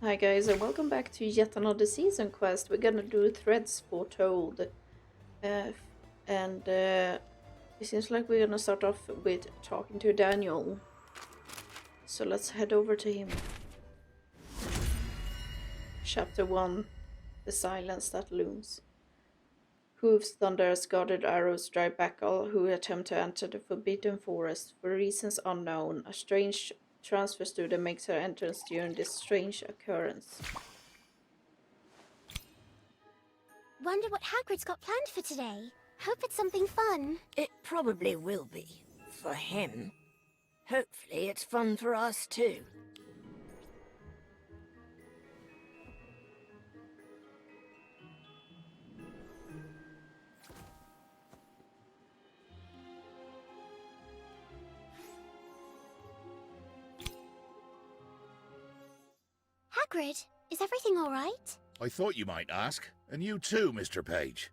Hi guys, and welcome back to yet another season quest. We're gonna do threads Foretold, uh, and it seems like we're gonna start off with talking to Daniel. So let's head over to him. Chapter 1: The Silence That Looms. Hooves, thunders, guarded arrows drive back all who attempt to enter the forbidden forest. For reasons unknown, a strange transfer student makes her entrance during this strange occurrence. Wonder what Hagrid's got planned for today. Hope it's something fun. It probably will be. For him. Hopefully it's fun for us too. Hagrid, is everything all right? I thought you might ask, and you too, Mr. Page.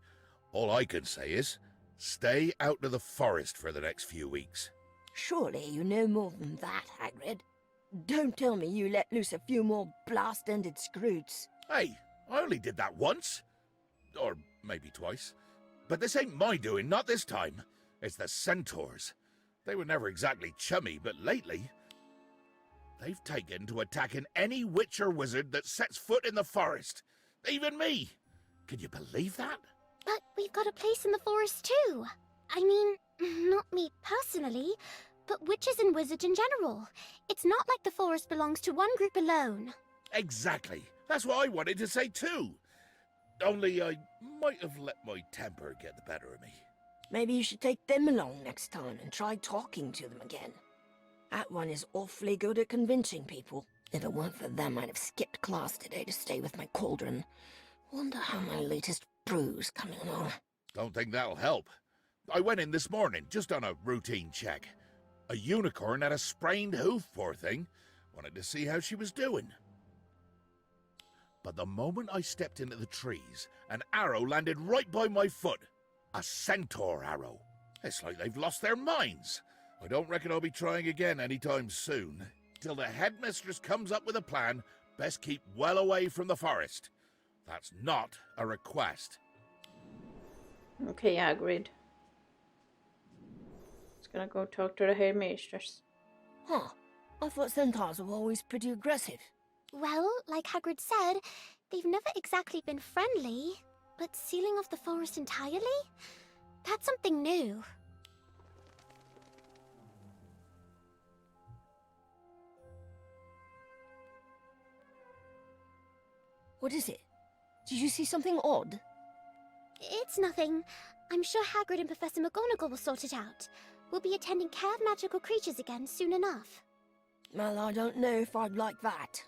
All I can say is, stay out of the forest for the next few weeks. Surely you know more than that, Hagrid. Don't tell me you let loose a few more blast-ended Scroots. Hey, I only did that once. Or maybe twice. But this ain't my doing, not this time. It's the centaurs. They were never exactly chummy, but lately, they've taken to attacking any witch or wizard that sets foot in the forest. Even me. Can you believe that? But we've got a place in the forest too. I mean, not me personally, but witches and wizards in general. It's not like the forest belongs to one group alone. Exactly. That's what I wanted to say too. Only I might have let my temper get the better of me. Maybe you should take them along next time and try talking to them again. That one is awfully good at convincing people. If it weren't for them, I'd have skipped class today to stay with my cauldron. Wonder how my latest brew's coming along. Don't think that'll help. I went in this morning, just on a routine check. A unicorn had a sprained hoof, poor thing. Wanted to see how she was doing. But the moment I stepped into the trees, an arrow landed right by my foot. A centaur arrow. It's like they've lost their minds. I don't reckon I'll be trying again anytime soon. Till the headmistress comes up with a plan, best keep well away from the forest. That's not a request. Okay, Hagrid. Just gonna go talk to the headmistress. Huh. I thought centaurs were always pretty aggressive. Well, like Hagrid said, they've never exactly been friendly. But sealing off the forest entirely? That's something new. What is it? Did you see something odd? It's nothing. I'm sure Hagrid and Professor McGonagall will sort it out. We'll be attending Care of Magical Creatures again soon enough. Well, I don't know if I'd like that.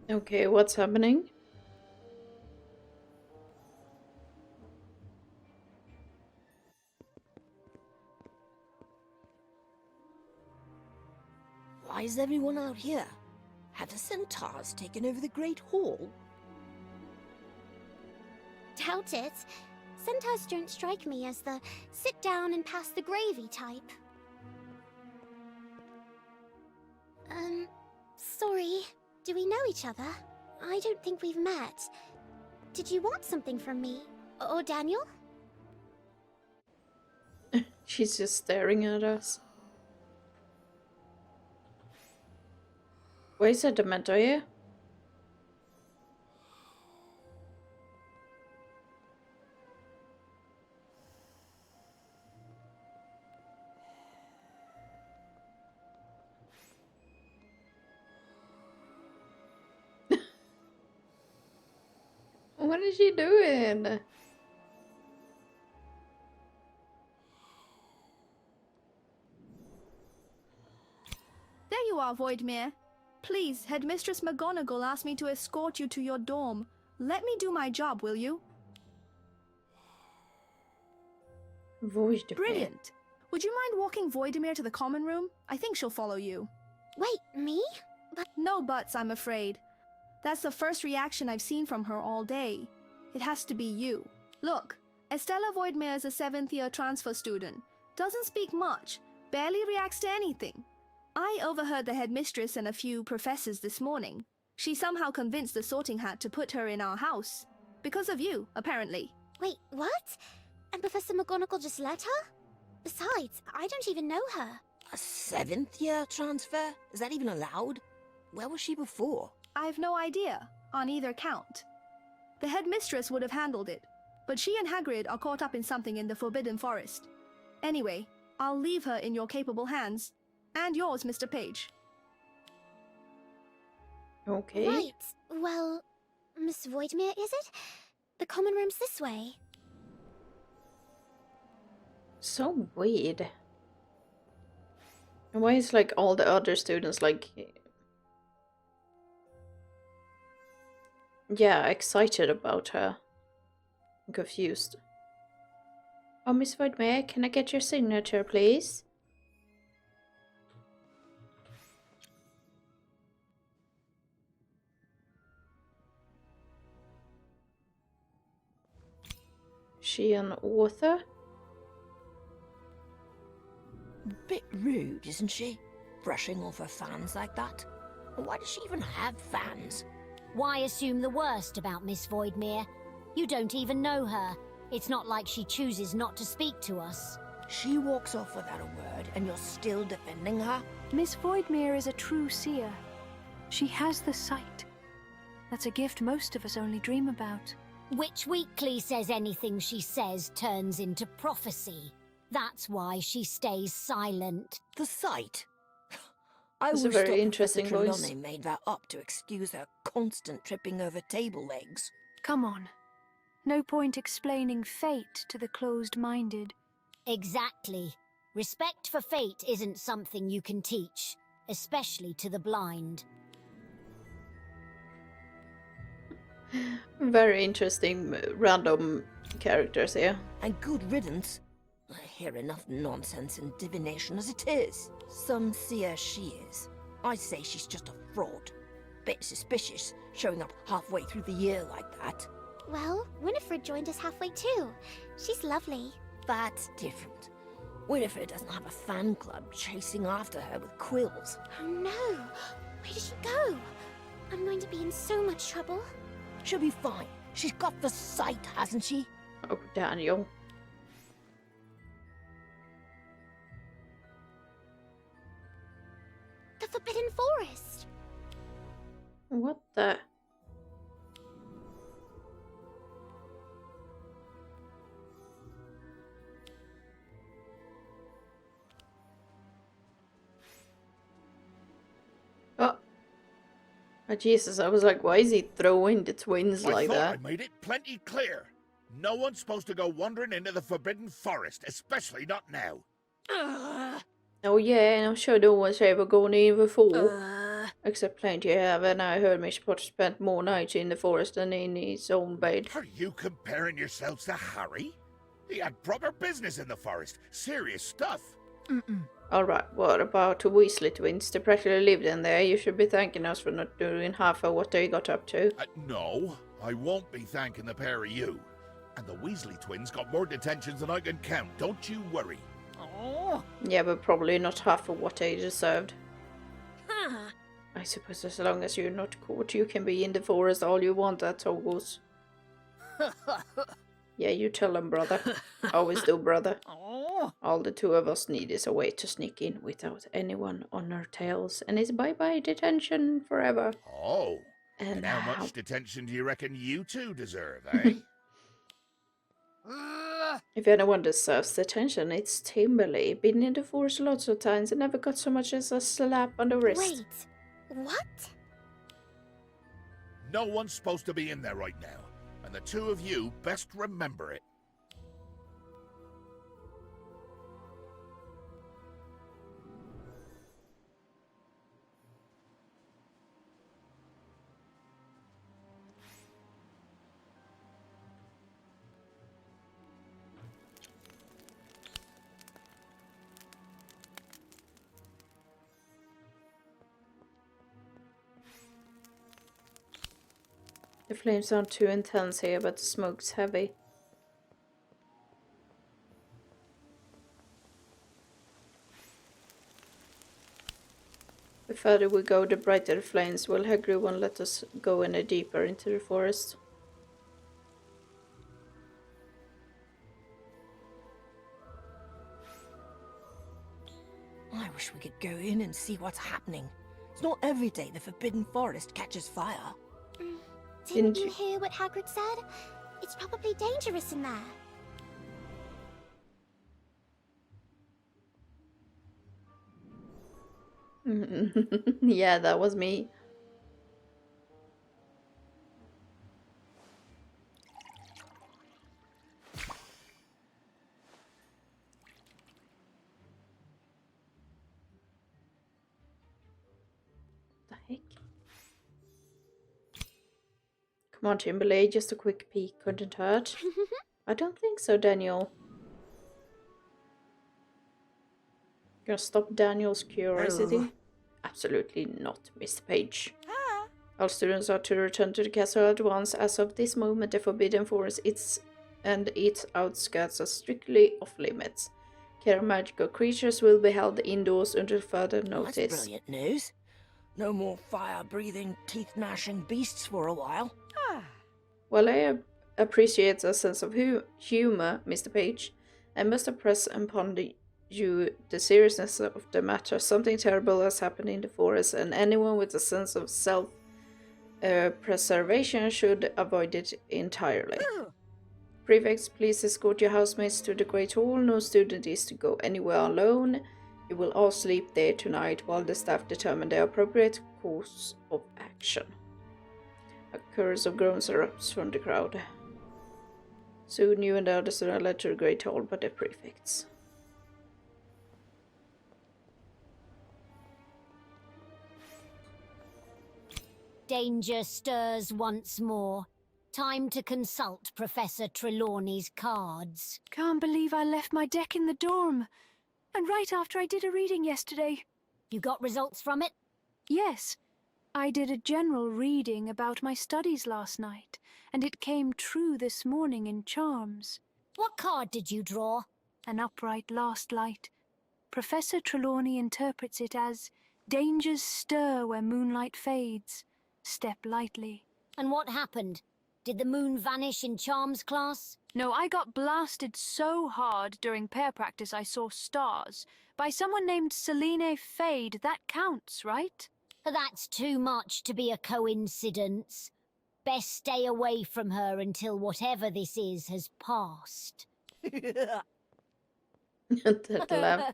Okay, what's happening? Why is everyone out here? Have the centaurs taken over the Great Hall? Doubt it. Centaurs don't strike me as the sit down and pass the gravy type. Sorry. Do we know each other? I don't think we've met. Did you want something from me? Or Daniel? She's just staring at us. Why is there Dementor here? What is she doing? There you are, Voidmere. Please, Headmistress McGonagall asked me to escort you to your dorm. Let me do my job, will you? Voidmere. Brilliant. Would you mind walking Voidmere to the common room? I think she'll follow you. Wait, me? But No buts, I'm afraid. That's the first reaction I've seen from her all day. It has to be you. Look, Estella Voidmere is a 7th year transfer student. Doesn't speak much, barely reacts to anything. I overheard the headmistress and a few professors this morning. She somehow convinced the Sorting Hat to put her in our house. Because of you, apparently. Wait, what? And Professor McGonagall just let her? Besides, I don't even know her. A 7th year transfer? Is that even allowed? Where was she before? I've no idea, on either count. The headmistress would have handled it, but she and Hagrid are caught up in something in the Forbidden Forest. Anyway, I'll leave her in your capable hands. And yours, Mr. Page. Okay. Right. Well, Miss Voidmere, is it? The common room's this way. So weird. And why is like all the other students like, yeah, excited about her? I'm confused. Oh, Miss Voidmere, can I get your signature, please? She an author? Bit rude, isn't she? Brushing off her fans like that. Why does she even have fans? Why assume the worst about Miss Voidmere? You don't even know her. It's not like she chooses not to speak to us. She walks off without a word, and you're still defending her? Miss Voidmere is a true seer. She has the sight. That's a gift most of us only dream about. Witch Weekly says anything she says turns into prophecy. That's why she stays silent. The sight? I It's a always very thought interesting Professor voice. Trelawney made that up to excuse her constant tripping over table legs. Come on. No point explaining fate to the closed-minded. Exactly. Respect for fate isn't something you can teach, especially to the blind. Very interesting random characters here. And good riddance. I hear enough nonsense and divination as it is. Some seer she is. I say she's just a fraud. Bit suspicious, showing up halfway through the year like that. Well, Winifred joined us halfway too. She's lovely. That's different. Winifred doesn't have a fan club chasing after her with quills. Oh no! Where did she go? I'm going to be in so much trouble. She'll be fine. She's got the sight, hasn't she? Oh, Daniel. The Forbidden Forest! What the? Oh. Oh, Jesus, I was like, why is he throwing the twins I like thought that? I made it plenty clear. No one's supposed to go wandering into the Forbidden Forest, especially not now. Oh yeah, and I'm sure no one's ever gone in before. Except plenty have, and I heard Mr. Potter spent more nights in the forest than in his own bed. Are you comparing yourselves to Harry? He had proper business in the forest. Serious stuff. Alright, what about the Weasley twins? They practically lived in there. You should be thanking us for not doing half of what they got up to. No, I won't be thanking the pair of you. And the Weasley twins got more detentions than I can count, don't you worry. Yeah, but probably not half of what they deserved. I suppose as long as you're not caught, you can be in the forest all you want, that's all goes. Yeah, you tell them, brother. Always do, brother. All the two of us need is a way to sneak in without anyone on our tails, and it's bye-bye detention forever. Oh, and how much detention do you reckon you two deserve, eh? If anyone deserves detention, it's Timberly. Been in the forest lots of times and never got so much as a slap on the wrist. Wait, what? No one's supposed to be in there right now, and the two of you best remember it. The flames aren't too intense here, but the smoke's heavy. The further we go, the brighter the flames will. Hagrid won't let us go any deeper into the forest. I wish we could go in and see what's happening. It's not every day the Forbidden Forest catches fire. Didn't you hear what Hagrid said? It's probably dangerous in there. Yeah, that was me. The heck? Come on, Timberlake, just a quick peek couldn't hurt. I don't think so, Daniel. Gonna stop Daniel's curiosity? Hello. Absolutely not, Mr. Page. All students are to return to the castle at once. As of this moment, the Forbidden Forest and its outskirts are strictly off limits. Care of magical creatures will be held indoors until further notice. That's brilliant news. No more fire-breathing, teeth-gnashing beasts for a while. While I appreciate a sense of humor, Mr. Page, I must impress upon you the seriousness of the matter. Something terrible has happened in the forest, and anyone with a sense of self-preservation should avoid it entirely. Prefects, please escort your housemates to the Great Hall. No student is to go anywhere alone. You will all sleep there tonight while the staff determine the appropriate course of action. A chorus of groans erupts from the crowd. Soon you and the others are led to the Great Hall by the prefects. Danger stirs once more. Time to consult Professor Trelawney's cards. Can't believe I left my deck in the dorm. And right after I did a reading yesterday. You got results from it? Yes, I did a general reading about my studies last night, and it came true this morning in charms. What card did you draw? An upright last light. Professor Trelawney interprets it as dangers stir where moonlight fades. Step lightly. And what happened? Did the moon vanish in charms class? No, I got blasted so hard during pair practice I saw stars. By someone named Selene Fade. That counts, right? That's too much to be a coincidence. Best stay away from her until whatever this is has passed. That laugh.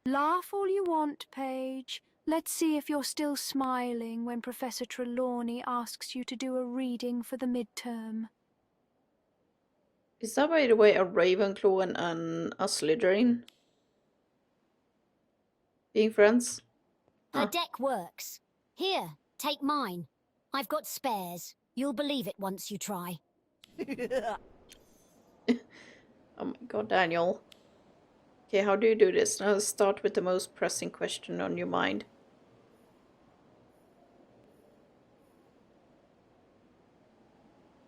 Laugh all you want, Paige. Let's see if you're still smiling when Professor Trelawney asks you to do a reading for the midterm. Is that, by the way, a Ravenclaw and a Slytherin? Being friends? Her deck works. Here, take mine. I've got spares. You'll believe it once you try. Oh my god, Daniel. Okay, how do you do this? Now let's start with the most pressing question on your mind.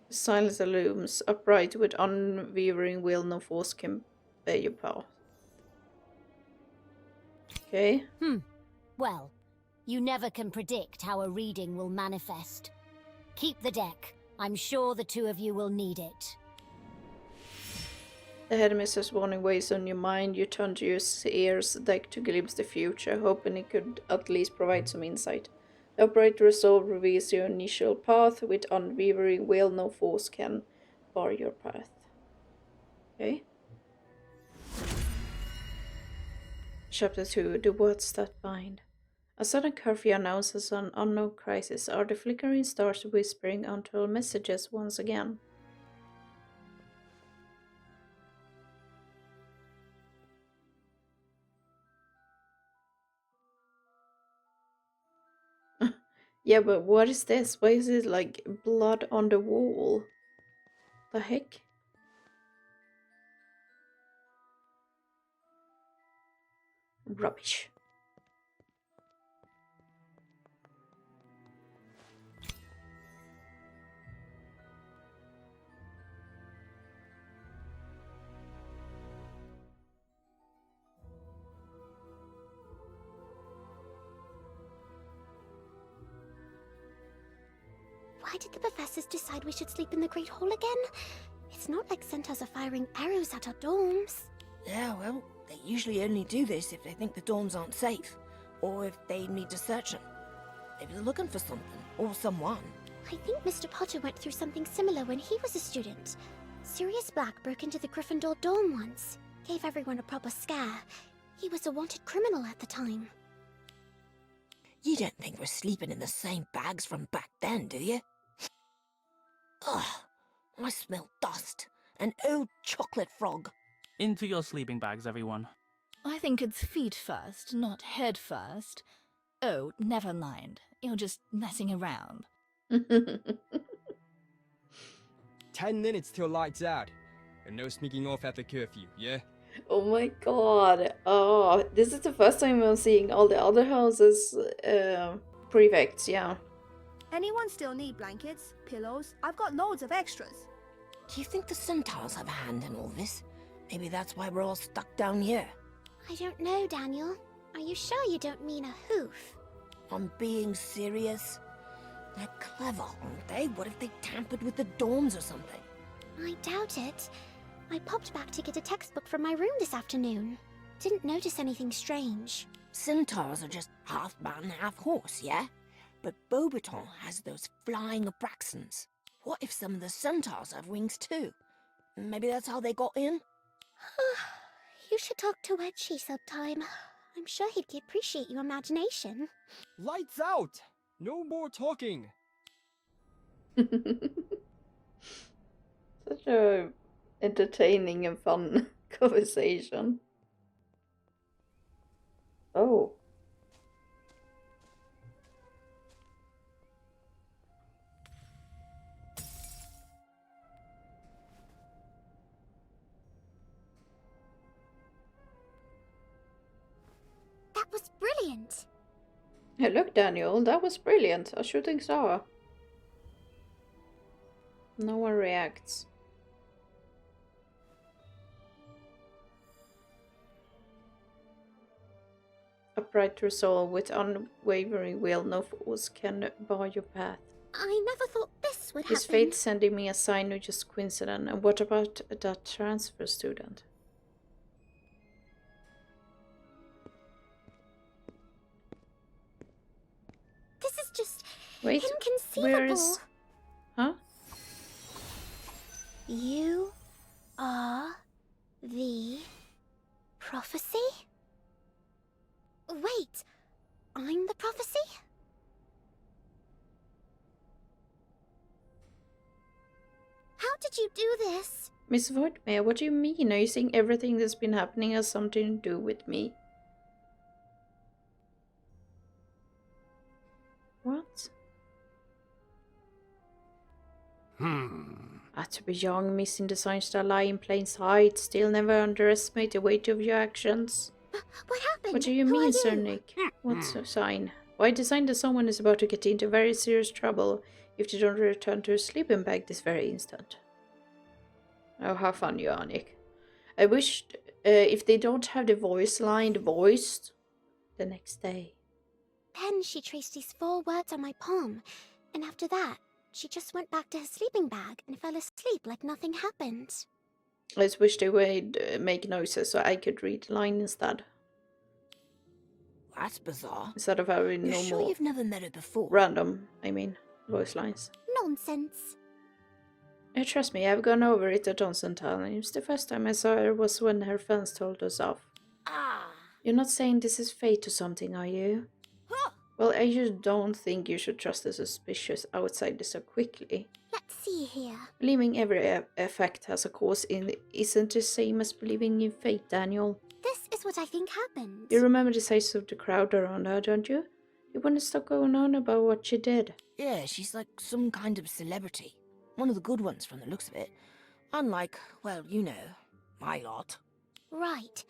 The silence looms, upright with unwavering will, no force can bear your path. Okay. Well, you never can predict how a reading will manifest. Keep the deck. I'm sure the two of you will need it. The headmistress' warning weighs on your mind. You turn to your seer's deck to glimpse the future, hoping it could at least provide some insight. The upright resolve reveals your initial path. With unwavering will, no force can bar your path. Okay. Chapter 2. The Words That Bind. A sudden curfew announces an unknown crisis. Are the flickering stars whispering untold messages once again? Yeah, but what is this? Why is it like blood on the wall? The heck? Rubbish. did the professors decide we should sleep in the Great Hall again? It's not like centaurs are firing arrows at our dorms. Yeah, well, they usually only do this if they think the dorms aren't safe, or if they need to search them. Maybe they're looking for something, or someone. I think Mr. Potter went through something similar when he was a student. Sirius Black broke into the Gryffindor dorm once. Gave everyone a proper scare. He was a wanted criminal at the time. You don't think we're sleeping in the same bags from back then, do you? Ugh, I smell dust. An old chocolate frog. Into your sleeping bags, everyone. I think it's feet first, not head first. Oh, never mind. You're just messing around. 10 minutes till lights out. And no sneaking off after curfew, yeah? Oh my god. Oh, this is the first time I'm seeing all the other houses prefects, yeah. Anyone still need blankets, pillows? I've got loads of extras. Do you think the centaurs have a hand in all this? Maybe that's why we're all stuck down here. I don't know, Daniel. Are you sure you don't mean a hoof? I'm being serious. They're clever, aren't they? What if they tampered with the dorms or something? I doubt it. I popped back to get a textbook from my room this afternoon. Didn't notice anything strange. Centaurs are just half man, half horse, yeah? But Beaubaton has those flying Abraxans. What if some of the centaurs have wings too? Maybe that's how they got in? You should talk to Wedgie sometime. I'm sure he'd appreciate your imagination. Lights out! No more talking! Such a entertaining and fun conversation. Oh. That was brilliant. Hey, look, Daniel, that was brilliant. A shooting star. No one reacts. Upright resolve with unwavering will, no force can bar your path. I never thought this would Is happen. fate sending me a sign or just coincidence? And what about that transfer student? This is just Wait, inconceivable. where is... Huh? You are the prophecy? Wait, I'm the prophecy? How did you do this? Miss Voigtmere, what do you mean? Are you saying everything that's been happening has something to do with me? What? To be young, missing the signs that lie in plain sight, still never underestimate the weight of your actions. What happened? What do you Who are mean, Sir you? Nick? What's a sign? Why the sign that someone is about to get into very serious trouble if they don't return to her sleeping bag this very instant? Oh, how fun you are, Nick. I wished if they don't have the voice line voiced the next day. Then she traced these 4 words on my palm, and after that, she just went back to her sleeping bag and fell asleep like nothing happened. I just wish they would make noises so I could read the line instead. That's bizarre. Instead of having You're normal, sure you've never met her before? random, voice lines. Nonsense. Trust me, I've gone over it at Johnson times. The first time I saw her was when her fans told us off. Ah! You're not saying this is fate or something, are you? Huh. Well, I just don't think you should trust a suspicious outsider so quickly. Let's see here. Believing every effect has a cause isn't the same as believing in fate, Daniel. This is what I think happened. You remember the size of the crowd around her, don't you? You want to stop going on about what she did. Yeah, she's like some kind of celebrity. One of the good ones from the looks of it. Unlike, well, you know, my lot. Right.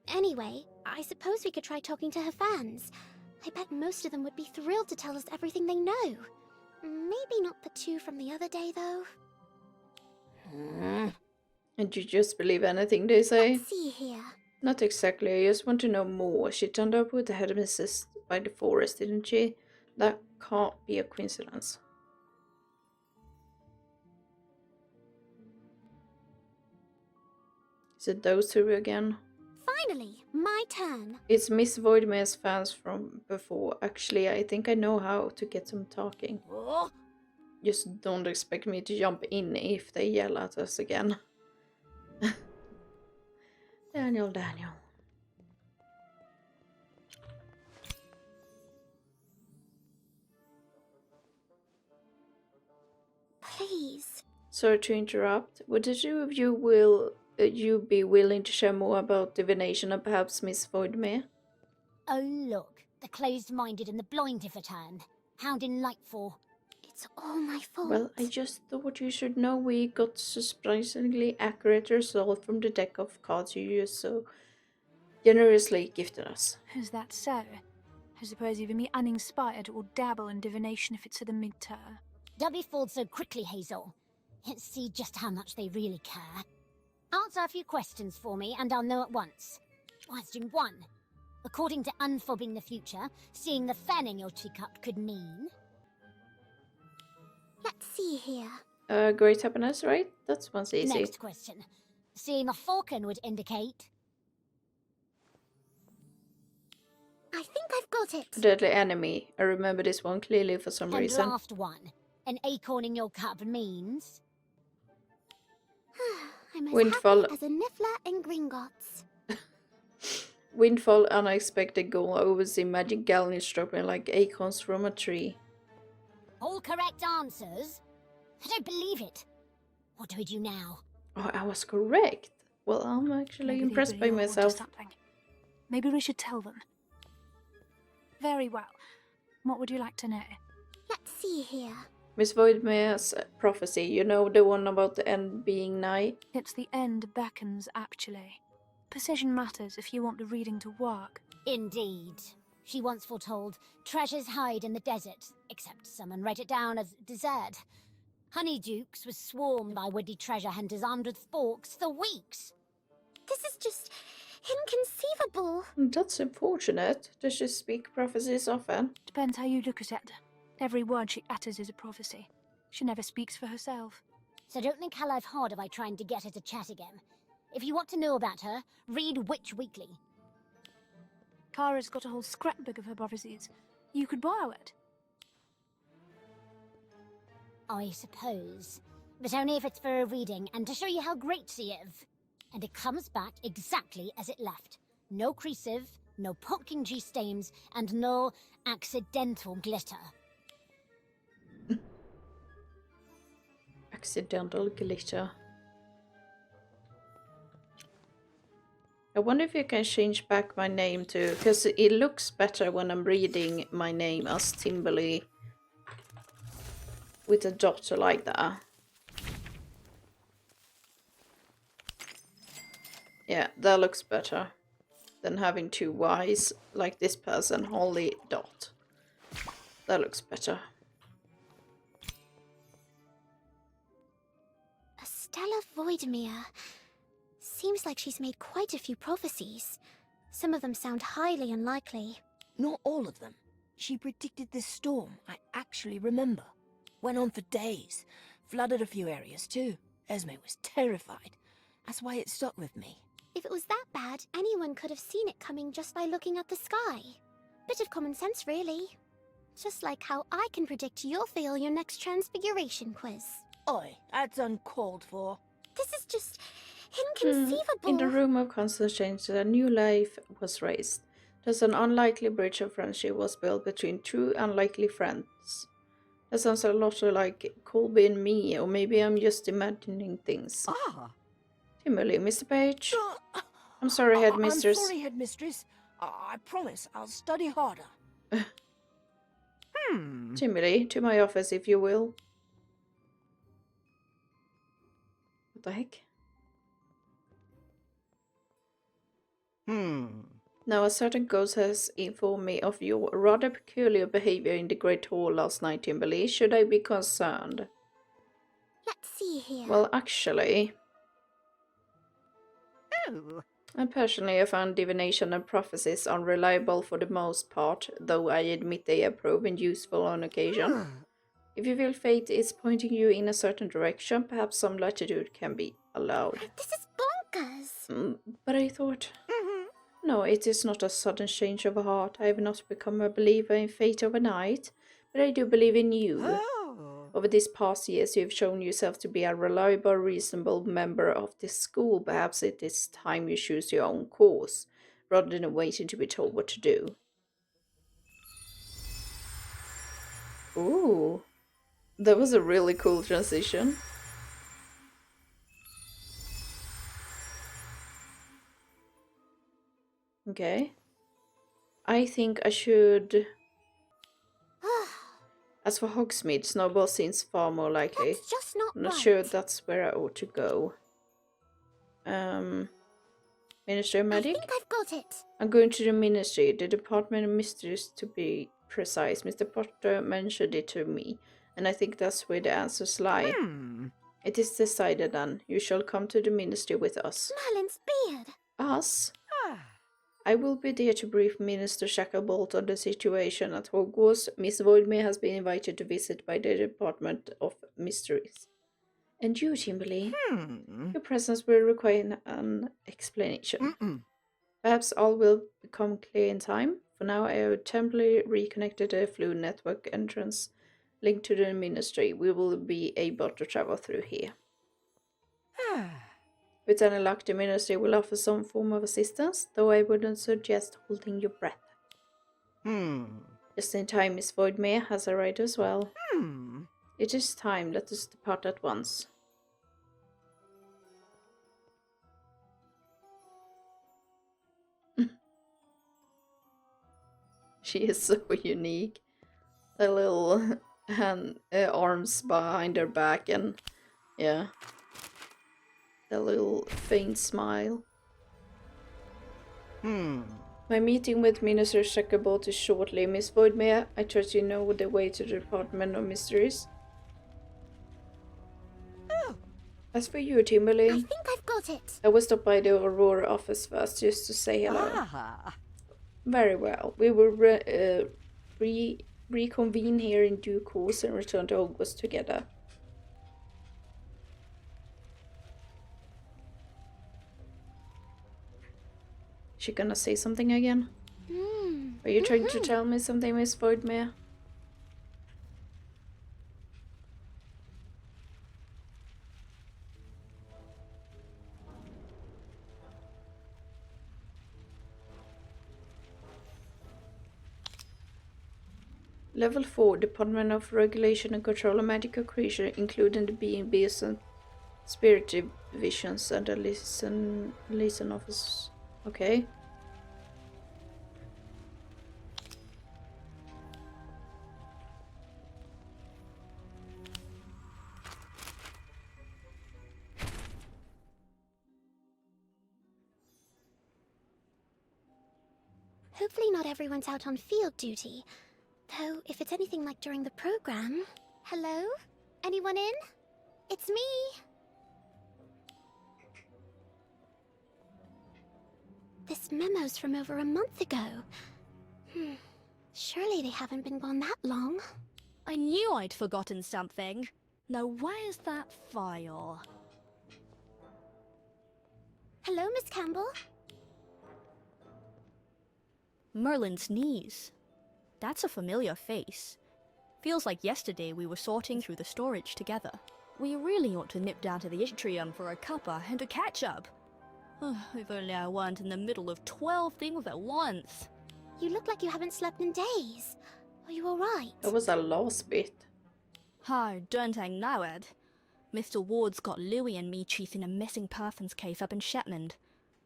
Anyway, I suppose we could try talking to her fans. I bet most of them would be thrilled to tell us everything they know. Maybe not the 2 from the other day, though. And you just believe anything they say? Let's see here. Not exactly, I just want to know more. She turned up with the headmistress by the forest, didn't she? That can't be a coincidence. Is it those two again? Finally, my turn. It's Miss Voidmere's fans from before. Actually, I think I know how to get them talking. Oh, Just don't expect me to jump in if they yell at us again. Daniel. Please. Sorry to interrupt. Would the two of you you be willing to share more about divination and perhaps Miss Voidmere? Oh look, the closed-minded and the blind have returned. Hounding light for. It's all my fault. Well, I just thought you should know we got surprisingly accurate result from the deck of cards you used so generously gifted us. Is that so? I suppose even me uninspired will dabble in divination if it's for the midterm. Don't be fooled so quickly, Hazel. Let's see just how much they really care. Answer a few questions for me and I'll know at once. Question 1. According to unfobbing the future, seeing the fan in your teacup could mean... Let's see here. Great happiness, right? That one's easy. Next question. Seeing a falcon would indicate... I think I've got it. Deadly enemy. I remember this one clearly for some And reason. last one. An acorn in your cup means... I'm as Windfall. happy as a niffler in Gringotts. Windfall, unexpected goal. I always see magic gallons dropping like acorns from a tree. All correct answers? I don't believe it. What do we do now? Oh, I was correct. Well, I'm actually Maybe they impressed by really are onto myself. something. Maybe we should tell them. Very well. What would you like to know? Let's see here. Miss Voidmere's prophecy, you know, the one about the end being nigh? It's the end beckons, actually. Precision matters if you want the reading to work. Indeed. She once foretold, treasures hide in the desert, except someone wrote it down as desert. Honeydukes was swarmed by woody treasure hunters armed with forks for weeks. This is just inconceivable. That's unfortunate. Does she speak prophecies often? Depends how you look at it. Every word she utters is a prophecy. She never speaks for herself. So don't think how life hard if I trying to get her to chat again. If you want to know about her, read Witch Weekly. Kara's got a whole scrapbook of her prophecies. You could borrow it. I suppose. But only if it's for a reading and to show you how great she is. And it comes back exactly as it left. No creasive, no poking G-stains, and no accidental glitter. Accidental glitter. I wonder if you can change back my name too, because it looks better when I'm reading my name as Timberly with a dot like that. Yeah, that looks better than having two Y's like this person, Holly Dot. That looks better. Stella Voidmere. Seems like she's made quite a few prophecies. Some of them sound highly unlikely. not all of them. She predicted this storm, I actually remember. Went on for days. Flooded a few areas too. Esme was terrified. That's why it stuck with me. If it was that bad, anyone could have seen it coming just by looking at the sky. Bit of common sense, really. Just like how I can predict you'll fail your next Transfiguration quiz. Oi, that's uncalled for. This is just inconceivable. In the room of constant change, a new life was raised. Thus an unlikely bridge of friendship was built between two unlikely friends. That sounds a lot like Colby and me, or maybe I'm just imagining things. Ah! Timberly, Mr. Page. I'm sorry, Headmistress. I'm sorry, Headmistress. I promise I'll study harder. Timberly, to my office, if you will. What the heck? Now, a certain ghost has informed me of your rather peculiar behavior in the Great Hall last night, Timberly. Should I be concerned? Let's see here. Well, actually, Oh. and personally, I found divination and prophecies unreliable for the most part, though I admit they are proven useful on occasion. If you feel fate is pointing you in a certain direction, perhaps some latitude can be allowed. This is bonkers. But I thought... No, it is not a sudden change of heart. I have not become a believer in fate overnight, but I do believe in you. Over these past years, you have shown yourself to be a reliable, reasonable member of this school. Perhaps it is time you choose your own course, rather than waiting to be told what to do. Ooh, that was a really cool transition. Okay. I think I should... As for Hogsmeade, Snowball seems far more likely. That's just not I'm not right. sure that's where I ought to go. Ministry of Magic? I think I've got it. I'm going to the Ministry, the Department of Mysteries to be precise. Mr. Potter mentioned it to me, and I think that's where the answers lie. It is decided then. You shall come to the Ministry with us. Merlin's beard. Us? I will be there to brief Minister Shacklebolt on the situation at Hogwarts. Miss Voidmere has been invited to visit by the Department of Mysteries. And you, Timberly? Your presence will require an explanation. Perhaps all will become clear in time. For now, I have temporarily reconnected the Flu Network entrance linked to the Ministry. We will be able to travel through here. With any luck, the Ministry will offer some form of assistance, though I wouldn't suggest holding your breath. Just in time, Miss Voidmere has arrived as well. It is time. Let us depart at once. She is so unique. The little arms behind her back and yeah. The little faint smile. My meeting with Minister Shacklebolt is shortly. Miss Voidmere, I trust you know the way to the Department of Mysteries. As for you, Timberly, I think I've got it. I will stop by the Aurora office first just to say hello. Very well. We will reconvene here in due course and return to Hogwarts together. She gonna say something again? Are you trying to tell me something, Miss Voidmere? Level 4, Department of Regulation and Control of Magical Creatures, including the Being, Beast and Spirit Divisions and the Liaison Office. Okay. Hopefully not everyone's out on field duty. Though, if it's anything like during the program... Hello? Anyone in? It's me! This memo's from over a month ago. Surely they haven't been gone that long. I knew I'd forgotten something. Now where's that file? Hello, Miss Campbell? Merlin's niece. That's a familiar face. Feels like yesterday we were sorting through the storage together. We really ought to nip down to the atrium for a cuppa and a catch-up. If only I weren't in the middle of 12 things at once. You look like you haven't slept in days. Are you alright? That was a last bit. Don't I know it? Mr. Ward's got Louis and me chasing a missing persons case up in Shetland.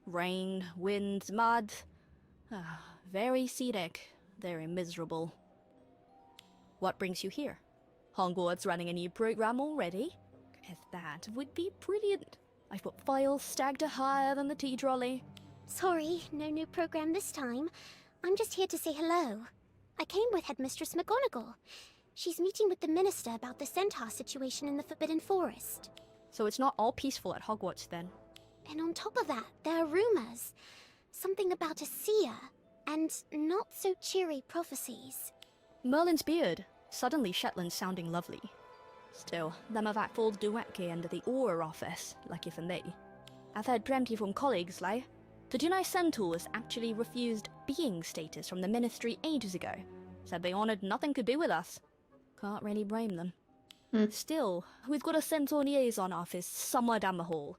Rain, wind, mud. Very scenic, very miserable. What brings you here? Hogwarts running a new program already? 'Cause that would be brilliant. I've got files stacked higher than the tea trolley. Sorry, no new program this time. I'm just here to say hello. I came with Headmistress McGonagall. She's meeting with the Minister about the centaur situation in the Forbidden Forest. So it's not all peaceful at Hogwarts then? And on top of that, there are rumors. Something about a seer, and not so cheery prophecies. Merlin's beard. Suddenly Shetland sounding lovely. Still, them of that full duet key under the Aura office, lucky for me. I've heard plenty from colleagues, like. Did you know Centaurs actually refused being status from the Ministry ages ago? Said they wanted nothing to do with us. Can't really blame them. Still, we've got a Centaur liaison office somewhere down the hall.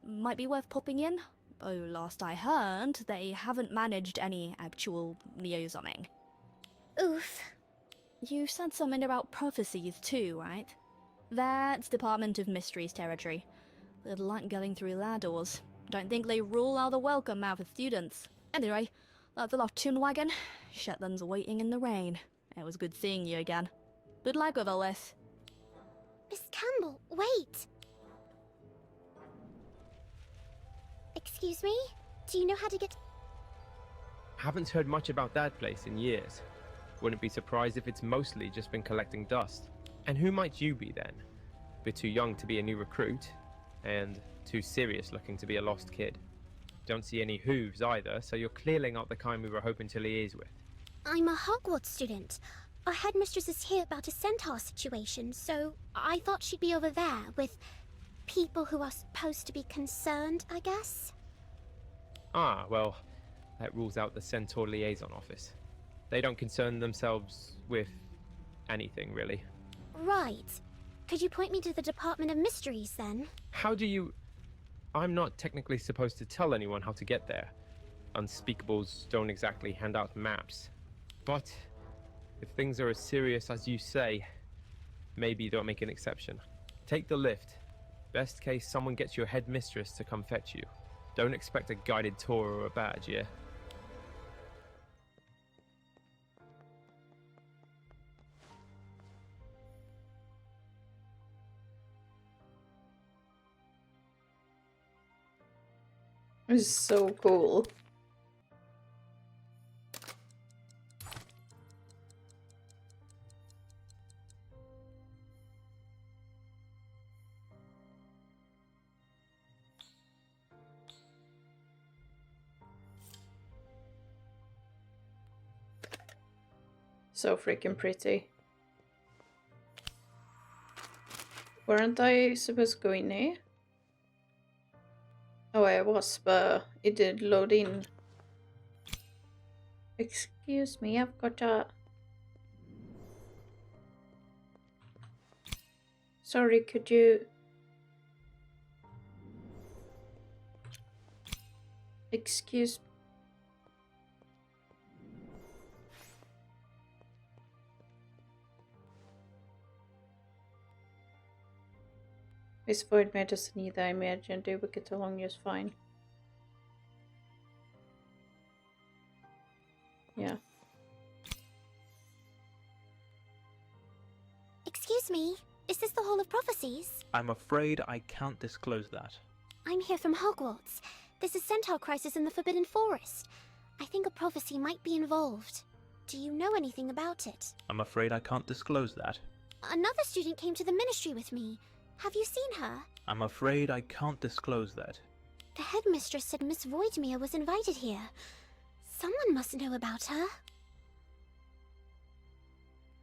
Might be worth popping in? Oh, last I heard, they haven't managed any actual liaisoning. Oof. You said something about prophecies too, right? That's Department of Mysteries territory. They'd like going through their doors. Don't think they rule out the welcome out of students. Anyway, that's a lot tin wagon. Shetland's waiting in the rain. It was good seeing you again. Good luck with all this. Miss Campbell, wait! Excuse me? Do you know how to get... Haven't heard much about that place in years. Wouldn't be surprised if it's mostly just been collecting dust. And who might you be then? Bit too young to be a new recruit, and too serious looking to be a lost kid. Don't see any hooves either, so you're clearly not the kind we were hoping to liaise with. I'm a Hogwarts student. Our headmistress is here about a centaur situation, so I thought she'd be over there with people who are supposed to be concerned, I guess? Ah, well, that rules out the Centaur Liaison Office. They don't concern themselves with anything, really. Right. Could you point me to the Department of Mysteries, then? How do you... I'm not technically supposed to tell anyone how to get there. Unspeakables don't exactly hand out maps. But if things are as serious as you say, maybe don't make an exception. Take the lift. Best case, someone gets your headmistress to come fetch you. Don't expect a guided tour or a badge, yeah? It's so cool. So freaking pretty. Weren't I supposed to go in here? Oh, I was, but it did load in. Excuse me, I've got a... Sorry, could you... Excuse... This void made us neither imagine they would get along just fine. Yeah. Excuse me, is this the Hall of Prophecies? I'm afraid I can't disclose that. I'm here from Hogwarts. There's a centaur crisis in the Forbidden Forest. I think a prophecy might be involved. Do you know anything about it? I'm afraid I can't disclose that. Another student came to the Ministry with me. Have you seen her? I'm afraid I can't disclose that. The headmistress said Miss Voidmere was invited here. Someone must know about her.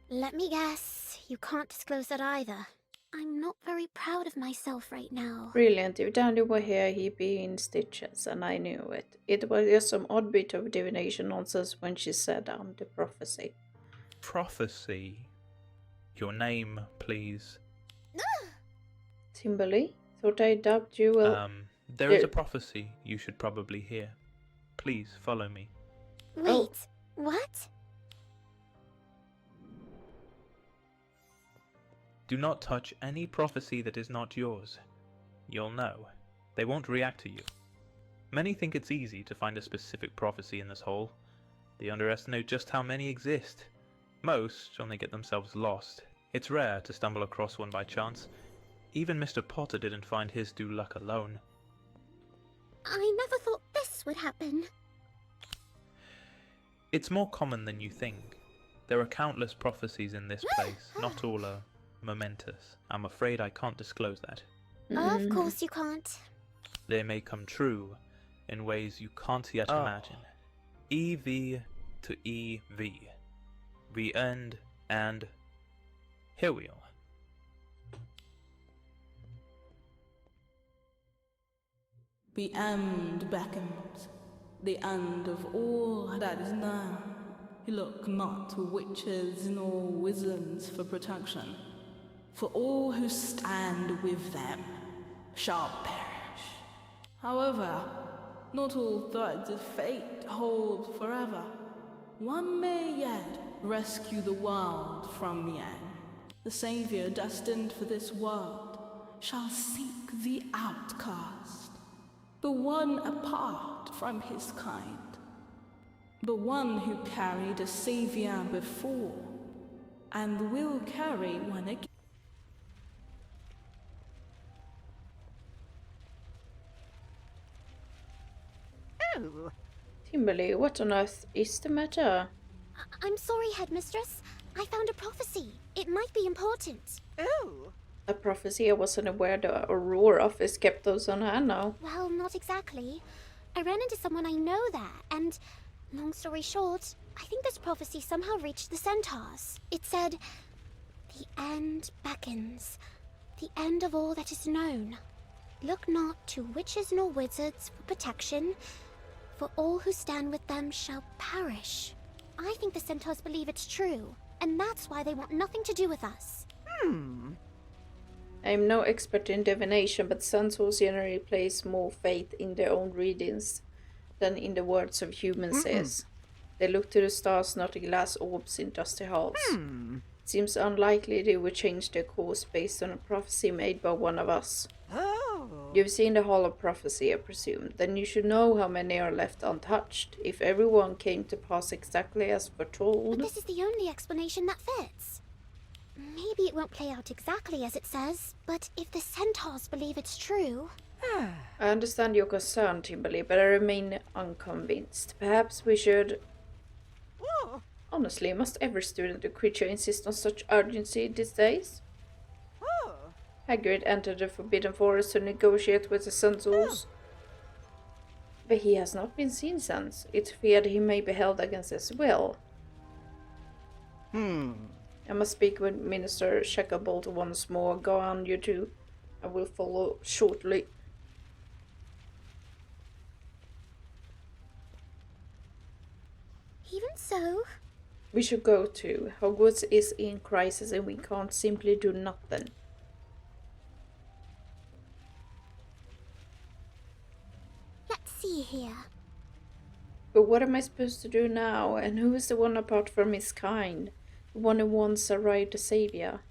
Let me guess, you can't disclose that either. I'm not very proud of myself right now. Brilliant. If Dandy were here, he'd be in stitches, and I knew it. It was just some odd bit of divination nonsense when she said the prophecy. Prophecy? Your name, please. Timberly? Thought I dubbed you There is a prophecy you should probably hear. Please follow me. Wait, what? Do not touch any prophecy that is not yours. You'll know. They won't react to you. Many think it's easy to find a specific prophecy in this hole. They underestimate just how many exist. Most only get themselves lost. It's rare to stumble across one by chance. Even Mr. Potter didn't find his due luck alone. I never thought this would happen. It's more common than you think. There are countless prophecies in this place. Not all are momentous. I'm afraid I can't disclose that. Of course you can't. They may come true in ways you can't yet imagine. EV to EV. The end, and here we are. The end beckons, the end of all that is known. Look not to witches nor wizards for protection, for all who stand with them shall perish. However, not all threads of fate hold forever. One may yet rescue the world from the end. The savior destined for this world shall seek the outcast, the one apart from his kind, the one who carried a savior before and will carry one again. Oh. Timberly, what on earth is the matter? I'm sorry, Headmistress. I found a prophecy. It might be important. Oh. A prophecy? I wasn't aware the Aurora office kept those on hand now. Well, not exactly. I ran into someone I know there, and long story short, I think this prophecy somehow reached the centaurs. It said, "The end beckons, the end of all that is known. Look not to witches nor wizards for protection, for all who stand with them shall perish." I think the centaurs believe it's true, and that's why they want nothing to do with us. I am no expert in divination, but centaurs generally place more faith in their own readings than in the words of humans. They look to the stars, not to glass orbs in dusty halls. It seems unlikely they would change their course based on a prophecy made by one of us. You've seen the Hall of Prophecy, I presume. Then you should know how many are left untouched. If everyone came to pass exactly as foretold... But this is the only explanation that fits. Maybe it won't play out exactly as it says, but if the centaurs believe it's true... I understand your concern, Timberly, but I remain unconvinced. Perhaps we should... Honestly, must every student or creature insist on such urgency these days? Hagrid entered the Forbidden Forest to negotiate with the centaurs. But he has not been seen since. It's feared he may be held against his will. I must speak with Minister Shacklebolt once more. Go on, you two. I will follow shortly. Even so... We should go too. Hogwarts is in crisis and we can't simply do nothing. Let's see here. But what am I supposed to do now? And who is the one apart from his kind? The one who once arrived a savior.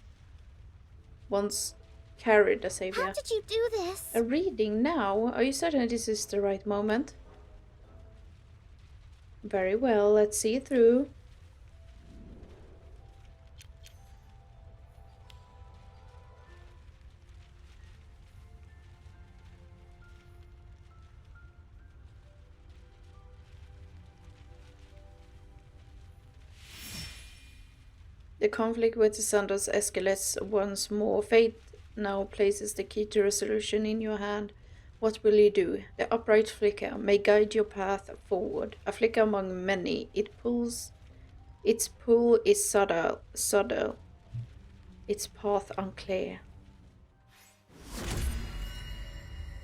Once carried a savior. How did you do this? A reading now? Are you certain this is the right moment? Very well, let's see it through. The conflict with the Sandals escalates once more. Fate now places the key to resolution in your hand. What will you do? The upright flicker may guide your path forward. A flicker among many. Its pull is subtle. Its path unclear.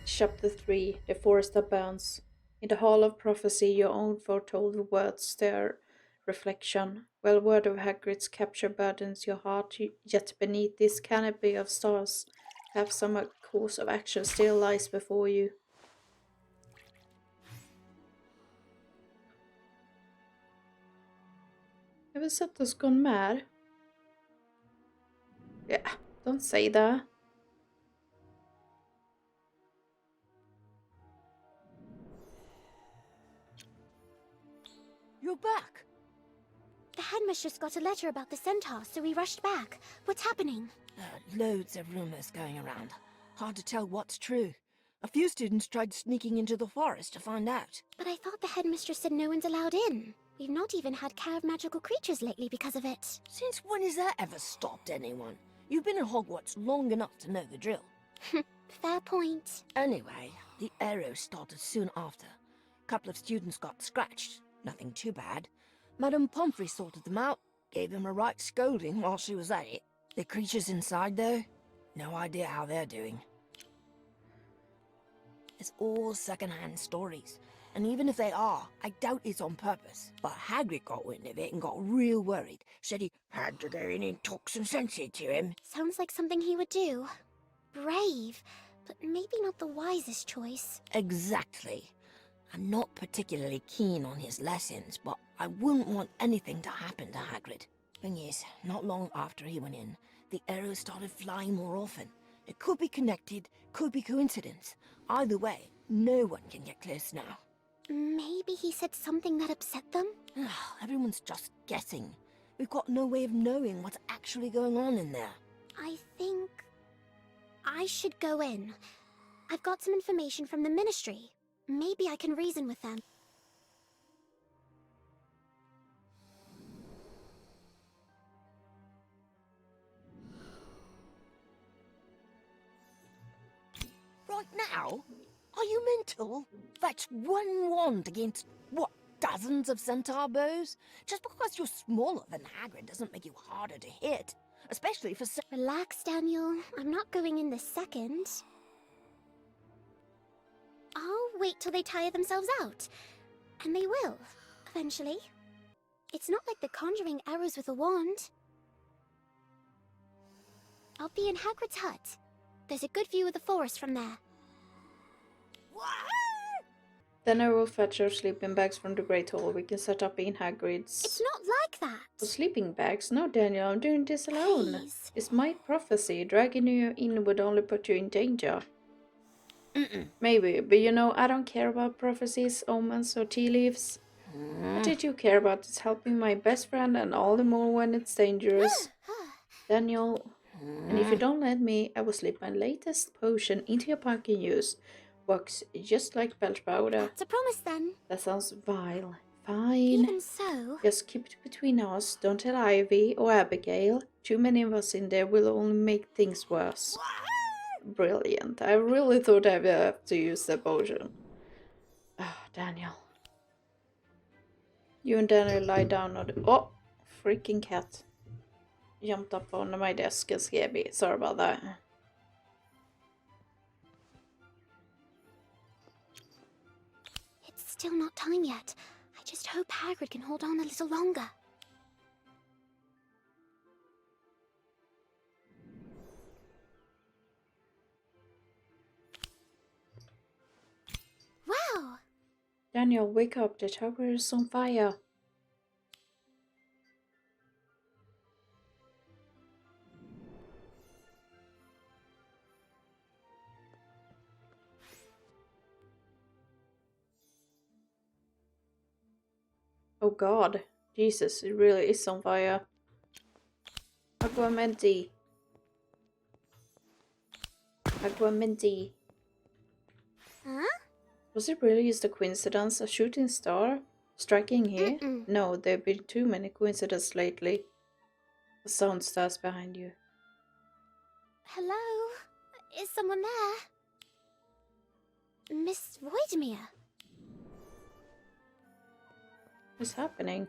Chapter 3. The Forest That Burns. In the Hall of Prophecy, your own foretold words stir reflection. Well, word of Hagrid's capture burdens your heart, yet beneath this canopy of stars, perhaps some course of action still lies before you. Have vi sett oss gone mad? Yeah, don't say that. You're back. The headmistress got a letter about the centaurs, so we rushed back. What's happening? Loads of rumors going around. Hard to tell what's true. A few students tried sneaking into the forest to find out. But I thought the headmistress said no one's allowed in. We've not even had care of magical creatures lately because of it. Since when has that ever stopped anyone? You've been in Hogwarts long enough to know the drill. Fair point. Anyway, the arrows started soon after. A couple of students got scratched. Nothing too bad. Madame Pomfrey sorted them out, gave them a right scolding while she was at it. The creatures inside, though, no idea how they're doing. It's all second-hand stories. And even if they are, I doubt it's on purpose. But Hagrid got wind of it and got real worried. Said he had to get any toxin sensei to him. Sounds like something he would do. Brave, but maybe not the wisest choice. Exactly. I'm not particularly keen on his lessons, but I wouldn't want anything to happen to Hagrid. Thing is, not long after he went in, the arrows started flying more often. It could be connected, could be coincidence. Either way, no one can get close now. Maybe he said something that upset them? Everyone's just guessing. We've got no way of knowing what's actually going on in there. I think I should go in. I've got some information from the Ministry. Maybe I can reason with them. Right now? Are you mental? That's one wand against, what, dozens of centaur bows? Just because you're smaller than Hagrid doesn't make you harder to hit. Especially for... Relax, Daniel. I'm not going in this second. I'll wait till they tire themselves out. And they will, eventually. It's not like they're conjuring arrows with a wand. I'll be in Hagrid's hut. There's a good view of the forest from there. Then I will fetch our sleeping bags from the Great Hall. We can set up in Hagrid's... It's not like that! For sleeping bags? No, Daniel, I'm doing this alone. Please. It's my prophecy. Dragging you in would only put you in danger. Maybe, but you know, I don't care about prophecies, omens, or tea leaves. What I do care about is helping my best friend, and all the more when it's dangerous. Daniel, and if you don't let me, I will slip my latest potion into your pumpkin juice. Works just like belch powder. It's a promise then. That sounds vile. Fine. Even so... Just keep it between us. Don't tell Ivy or Abigail. Too many of us in there will only make things worse. Brilliant. I really thought I would have to use the potion. Ah, Daniel. You and Daniel lie down on the... Oh! Freaking cat. Jumped up on my desk and scared me. Sorry about that. It's still not time yet. I just hope Hagrid can hold on a little longer. Wow! Daniel, wake up. The tower is on fire. Oh god. Jesus, it really is on fire. Aquamenti. Aquamenti. Huh? Was it really just a coincidence? A shooting star striking here? No, there have been too many coincidences lately. A sound stars behind you. Hello? Is someone there? Miss Voidmere? What's happening?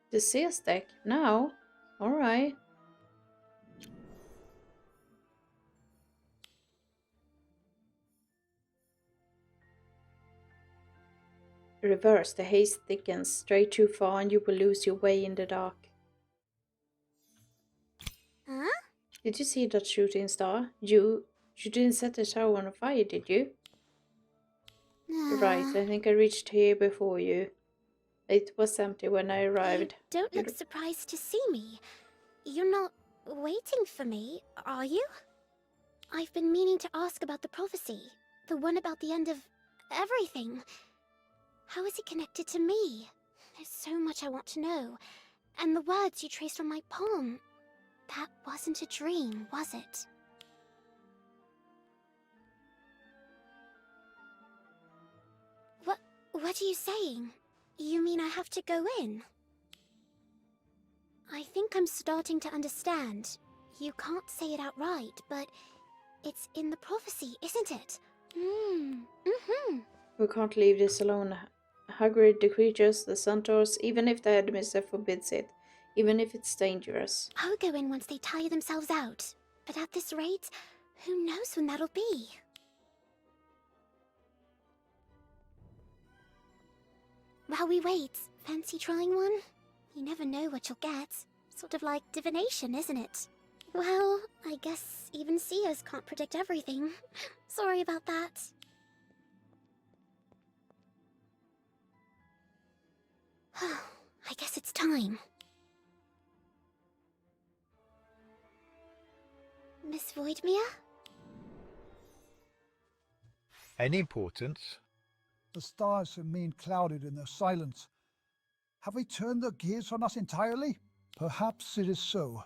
The CS deck? Now? Alright. Reverse. The haze thickens. Stray too far and you will lose your way in the dark. Huh? Did you see that shooting star? You didn't set the tower on fire, did you? Right, I think I reached here before you. It was empty when I arrived. You don't look surprised to see me. You're not waiting for me, are you? I've been meaning to ask about the prophecy. The one about the end of everything. How is it connected to me? There's so much I want to know. And the words you traced on my palm. That wasn't a dream, was it? What are you saying? You mean I have to go in? I think I'm starting to understand. You can't say it outright, but it's in the prophecy, isn't it? We can't leave this alone. Hagrid, the creatures, the centaurs, even if the headmistress forbids it, even if it's dangerous. I'll go in once they tire themselves out. But at this rate, who knows when that'll be? While we wait, fancy trying one? You never know what you'll get. Sort of like divination, isn't it? Well, I guess even seers can't predict everything. Sorry about that. I guess it's time. Miss Voidmere? Any importance? The stars remain clouded in their silence. Have they turned their gaze on us entirely? Perhaps it is so.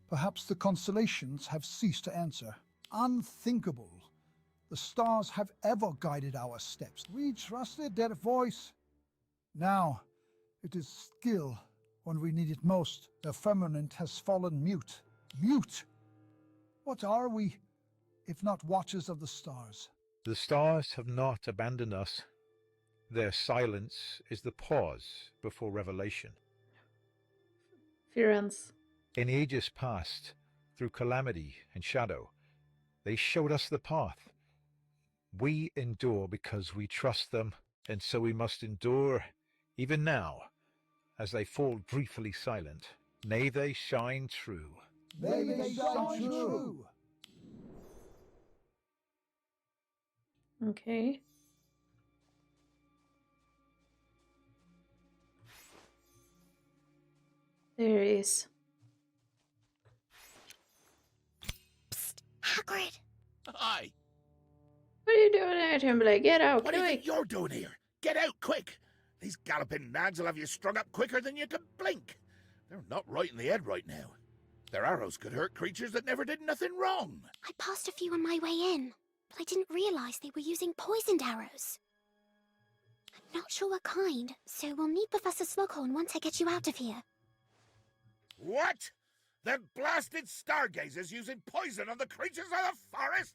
Perhaps the constellations have ceased to answer. Unthinkable. The stars have ever guided our steps. We trusted their voice. Now, it is skill when we need it most. The firmament has fallen mute. Mute! What are we, if not watchers of the stars? The stars have not abandoned us. Their silence is the pause before revelation. Firenze. In ages past, through calamity and shadow, they showed us the path. We endure because we trust them, and so we must endure even now, as they fall briefly silent. May they shine true. May they shine true. Okay. There he is. Psst, Hagrid. Hi. What are you doing here, Timberlake? Get out, What do you quick! think you're doing here? Get out, quick! These galloping nags will have you strung up quicker than you can blink. They're not right in the head right now. Their arrows could hurt creatures that never did nothing wrong. I passed a few on my way in, but I didn't realize they were using poisoned arrows. I'm not sure what kind, so we'll need Professor Slughorn once I get you out of here. What? Them blasted stargazers using poison on the creatures of the forest?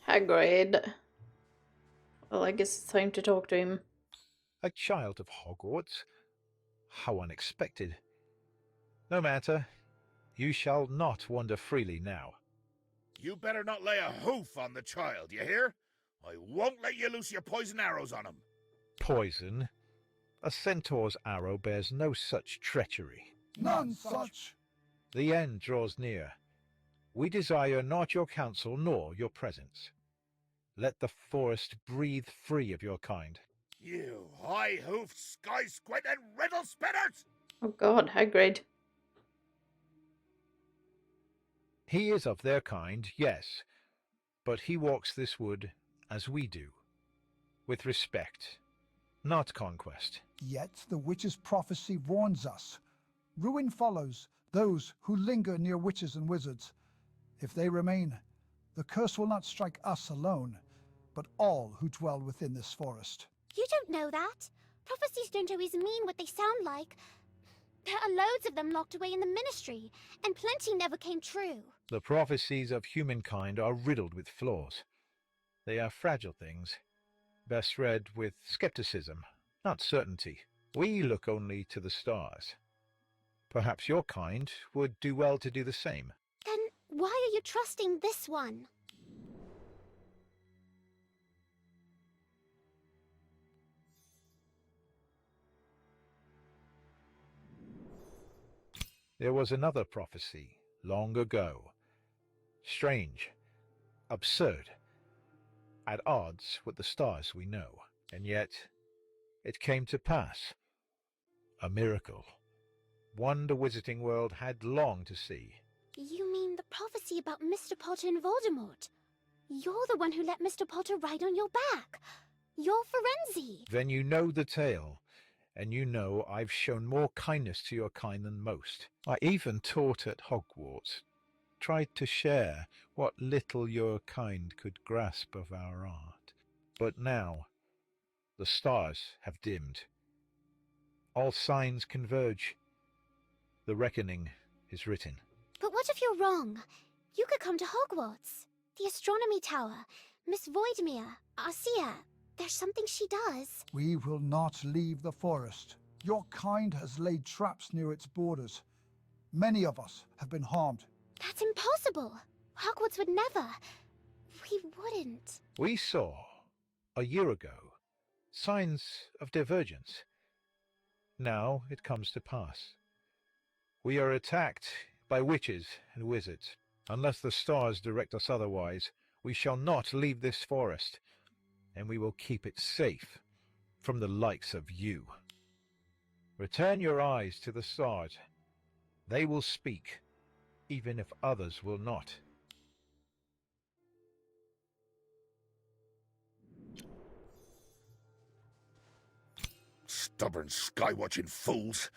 Hagrid. Well, I guess it's time to talk to him. A child of Hogwarts? How unexpected. No matter. You shall not wander freely now. You better not lay a hoof on the child, you hear? I won't let you loose your poison arrows on him. Poison? A centaur's arrow bears no such treachery. None such. The end draws near. We desire not your counsel nor your presence. Let the forest breathe free of your kind. You high-hoofed, sky-squinting riddle spinners! Oh god, Hagrid. He is of their kind, yes, but he walks this wood as we do, with respect, not conquest. Yet the witch's prophecy warns us. Ruin follows those who linger near witches and wizards. If they remain, the curse will not strike us alone, but all who dwell within this forest. You don't know that. Prophecies don't always mean what they sound like. There are loads of them locked away in the Ministry, and plenty never came true. The prophecies of humankind are riddled with flaws. They are fragile things, best read with skepticism, not certainty. We look only to the stars. Perhaps your kind would do well to do the same. Then why are you trusting this one? There was another prophecy, long ago. Strange, absurd, at odds with the stars we know, and yet it came to pass. A miracle, one the Wizarding World had longed to see. You mean the prophecy about Mr. Potter and Voldemort? You're the one who let Mr. Potter ride on your back. You're Firenze. Then you know the tale, and you know I've shown more kindness to your kind than most. I even taught at Hogwarts, tried to share what little your kind could grasp of our art. But now, the stars have dimmed. All signs converge. The reckoning is written. But what if you're wrong? You could come to Hogwarts. The Astronomy Tower, Miss Voidmere, Arcia. There's something she does. We will not leave the forest. Your kind has laid traps near its borders. Many of us have been harmed. That's impossible. Hogwarts would never. We he wouldn't. We saw, a year ago, signs of divergence. Now it comes to pass. We are attacked by witches and wizards. Unless the stars direct us otherwise, we shall not leave this forest, and we will keep it safe from the likes of you. Return your eyes to the stars. They will speak, even if others will not. Stubborn sky-watching fools.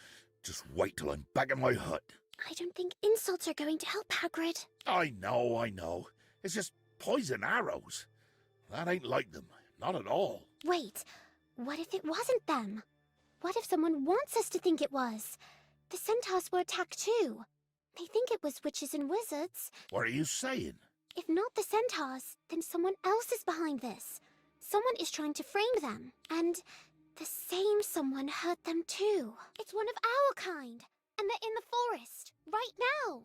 Just wait till I'm back in my hut. I don't think insults are going to help, Hagrid. I know. It's just poison arrows. That ain't like them. Not at all. Wait, what if it wasn't them? What if someone wants us to think it was? The centaurs were attacked too. They think it was witches and wizards. What are you saying? If not the centaurs, then someone else is behind this. Someone is trying to frame them, and the same someone hurt them too. It's one of our kind, and they're in the forest, right now.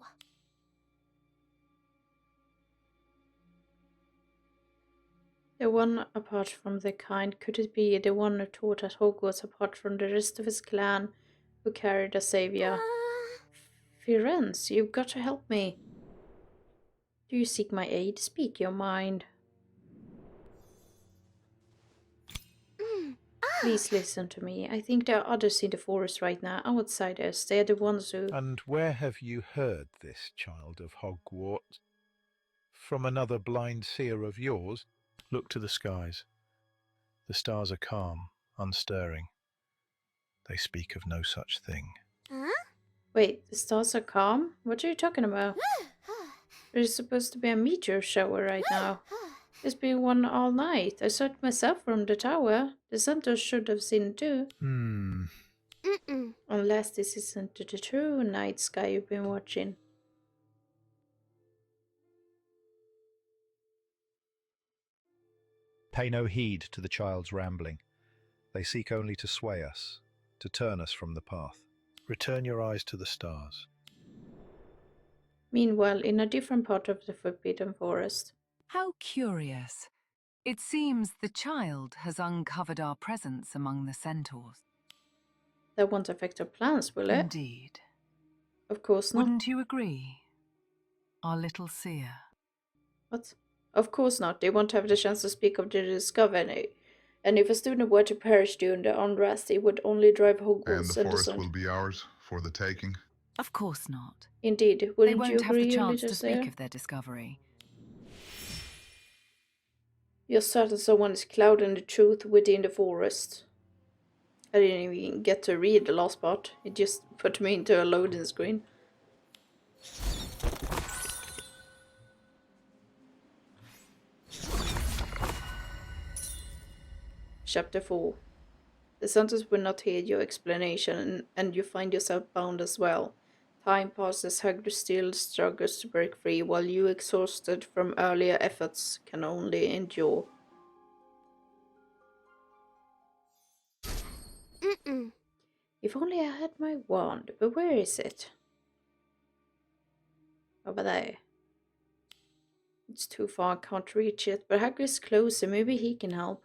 The one apart from the kind, could it be the one who taught at Hogwarts apart from the rest of his clan, who carried a savior? Firenze, you've got to help me. Do you seek my aid? Speak your mind. Please listen to me. I think there are others in the forest right now, outsiders. They're the ones who... And where have you heard this, child of Hogwarts? From another blind seer of yours? Look to the skies. The stars are calm, unstirring. They speak of no such thing. Huh? Wait, the stars are calm? What are you talking about? There's supposed to be a meteor shower right now. There's been one all night. I saw it myself from the tower. The centaurs should have seen it too. Unless this isn't the true night sky you've been watching. Pay no heed to the child's rambling. They seek only to sway us, to turn us from the path. Return your eyes to the stars. Meanwhile, in a different part of the Forbidden Forest. How curious. It seems the child has uncovered our presence among the centaurs. That won't affect our plans, will it? Indeed. Of course not. Wouldn't you agree, our little seer? What? Of course not. They won't have the chance to speak of the discovery. And if a student were to perish during the unrest, it would only drive Hogwarts and the forest will be ours for the taking. Of course not. Indeed. Wouldn't they won't you have the agree, chance to little speak seer? of their discovery. You're certain someone is clouding the truth within the forest. I didn't even get to read the last part. It just put me into a loading screen. Chapter 4. The sentence will not hear your explanation, and you find yourself bound as well. Time passes, Hagrid still struggles to break free, while you, exhausted from earlier efforts, can only endure. If only I had my wand, but where is it? Over there. It's too far, I can't reach it, but Hagrid's closer, maybe he can help.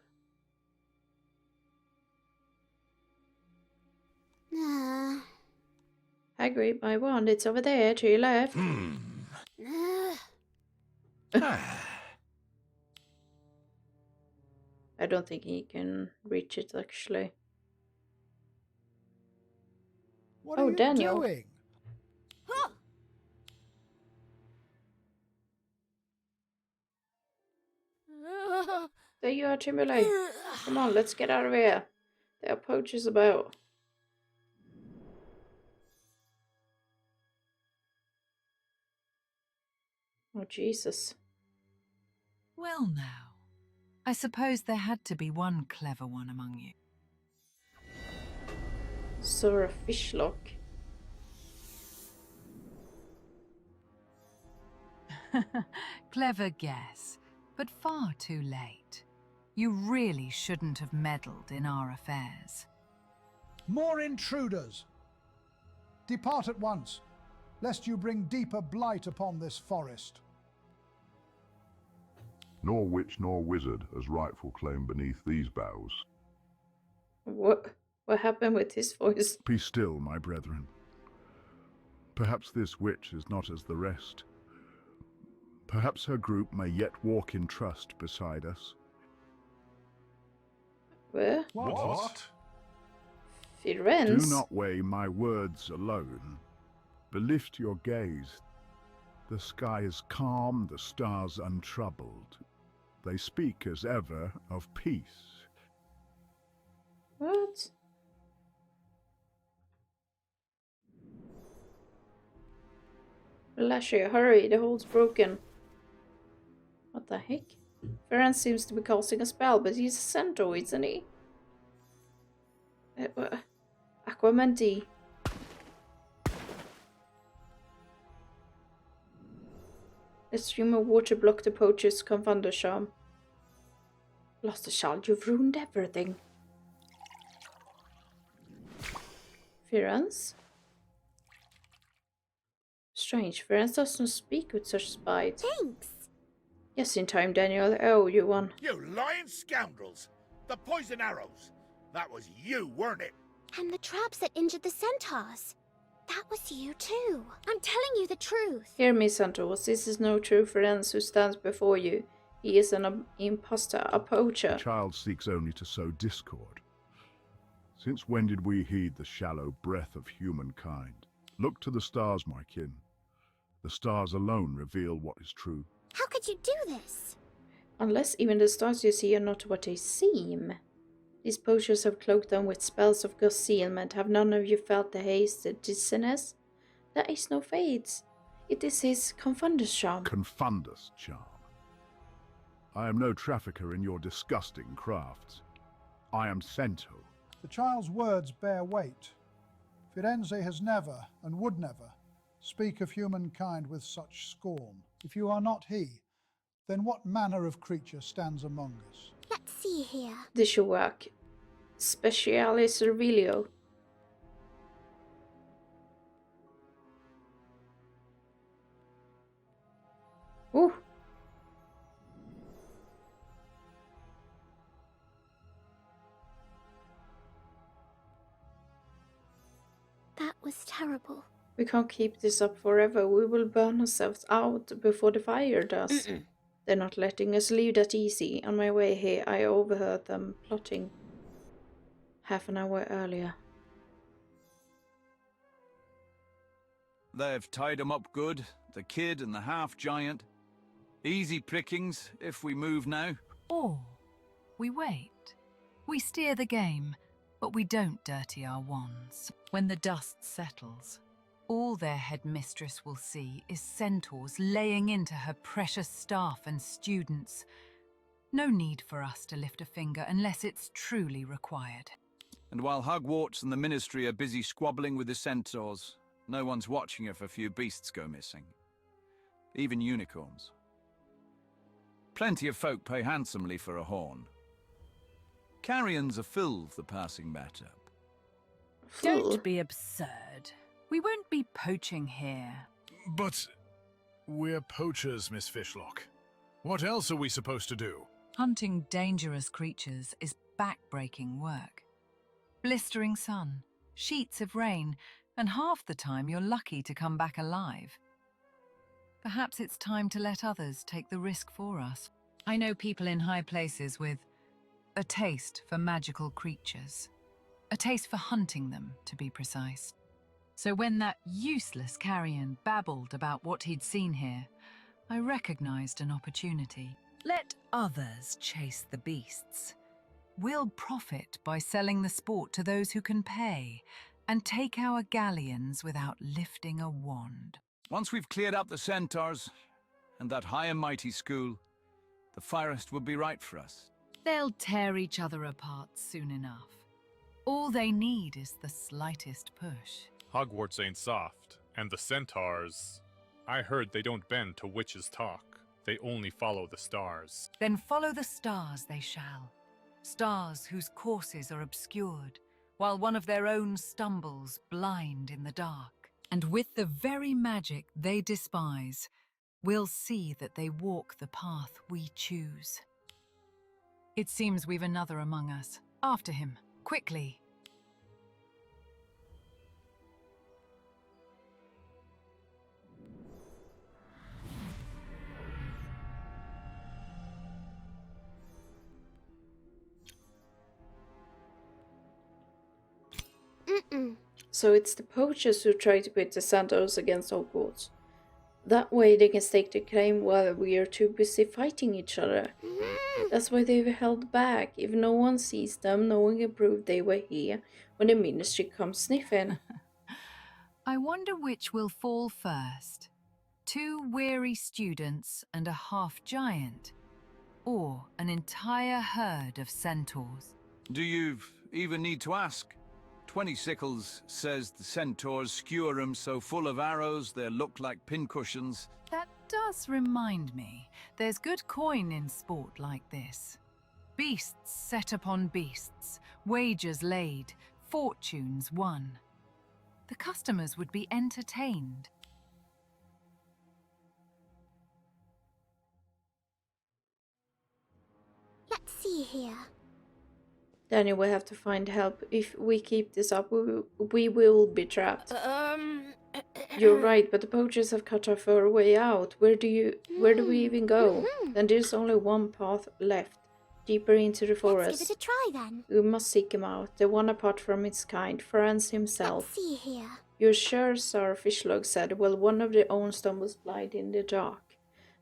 Hagrid, my wand, it's over there, to your left. I don't think he can reach it, actually. What are you Daniel. doing? There you are, Timberlake. Come on, let's get out of here. There are poachers about. Oh, Jesus. Well now, I suppose there had to be one clever one among you. Sir Fishlock. Clever guess, but far too late. You really shouldn't have meddled in our affairs. More intruders! Depart at once, lest you bring deeper blight upon this forest. Nor witch nor wizard has rightful claim beneath these boughs. What happened with his voice? Be still, my brethren. Perhaps this witch is not as the rest. Perhaps her group may yet walk in trust beside us. Where? What? Firenze? Do not weigh my words alone, but lift your gaze. The sky is calm, the stars untroubled. They speak as ever of peace. What? Lashy, hurry, the hole's broken. What the heck? Firenze seems to be casting a spell, but he's a centaur, isn't he? Aquamenti. A stream of water blocked the poacher's confunder charm. Lost a child, you've ruined everything. Firenze? Strange, Firenze doesn't speak with such spite. Thanks. Yes, in time, Daniel. I owe you one. You lying scoundrels! The poison arrows! That was you, weren't it? And the traps that injured the centaurs. That was you too. I'm telling you the truth. Hear me, centaurs. This is no true Firenze who stands before you. He is an impostor, a poacher. The child seeks only to sow discord. Since when did we heed the shallow breath of humankind? Look to the stars, my kin. The stars alone reveal what is true. How could you do this? Unless even the stars you see are not what they seem. These poachers have cloaked them with spells of concealment. Have none of you felt the haze, the dizziness? There is no fades. It is his confundus charm. Confundus charm. I am no trafficker in your disgusting crafts. I am Cento. The child's words bear weight. Firenze has never, and would never, speak of humankind with such scorn. If you are not he, then what manner of creature stands among us? Let's see here. This should work. Specialis Revelio. Ooh. That was terrible. We can't keep this up forever. We will burn ourselves out before the fire does. They're not letting us leave that easy. On my way here, I overheard them plotting half an hour earlier. They've tied him up good, the kid and the half-giant. Easy prickings if we move now. Or we wait. We steer the game, but we don't dirty our wands. When the dust settles, all their headmistress will see is centaurs laying into her precious staff and students. No need for us to lift a finger unless it's truly required. And while Hogwarts and the Ministry are busy squabbling with the centaurs, no one's watching if a few beasts go missing. Even unicorns. Plenty of folk pay handsomely for a horn. Carrions are full of the passing matter. Don't be absurd. We won't be poaching here. But we're poachers, Miss Fishlock. What else are we supposed to do? Hunting dangerous creatures is back-breaking work. Blistering sun, sheets of rain, and half the time you're lucky to come back alive. Perhaps it's time to let others take the risk for us. I know people in high places with a taste for magical creatures. A taste for hunting them, to be precise. So when that useless carrion babbled about what he'd seen here, I recognized an opportunity. Let others chase the beasts. We'll profit by selling the sport to those who can pay, and take our galleons without lifting a wand. Once we've cleared up the centaurs and that high and mighty school, the forest will be right for us. They'll tear each other apart soon enough. All they need is the slightest push. Hogwarts ain't soft, and the centaurs... I heard they don't bend to witches' talk. They only follow the stars. Then follow the stars they shall. Stars whose courses are obscured, while one of their own stumbles blind in the dark. And with the very magic they despise, we'll see that they walk the path we choose. It seems we've another among us. After him, quickly. So it's the poachers who try to pit the centaurs against Hogwarts. That way they can stake their claim while we are too busy fighting each other. That's why they've held back. If no one sees them, no one can prove they were here when the ministry comes sniffing. I wonder which will fall first. 2 weary students and a half-giant, or an entire herd of centaurs. Do you even need to ask? 20 Sickles says the centaurs skewer 'em so full of arrows they look like pincushions. That does remind me, there's good coin in sport like this. Beasts set upon beasts, wagers laid, fortunes won. The customers would be entertained. Let's see here. Daniel will have to find help. If we keep this up, we will be trapped. You're right, but the poachers have cut off our way out. Where do we even go? Then there's only one path left, deeper into the forest. Let's give it a try then. We must seek him out, the one apart from its kind, Franz himself. Let's see here. You're sure, Sir Fishlog said. Well, one of their own stumbles blind in the dark.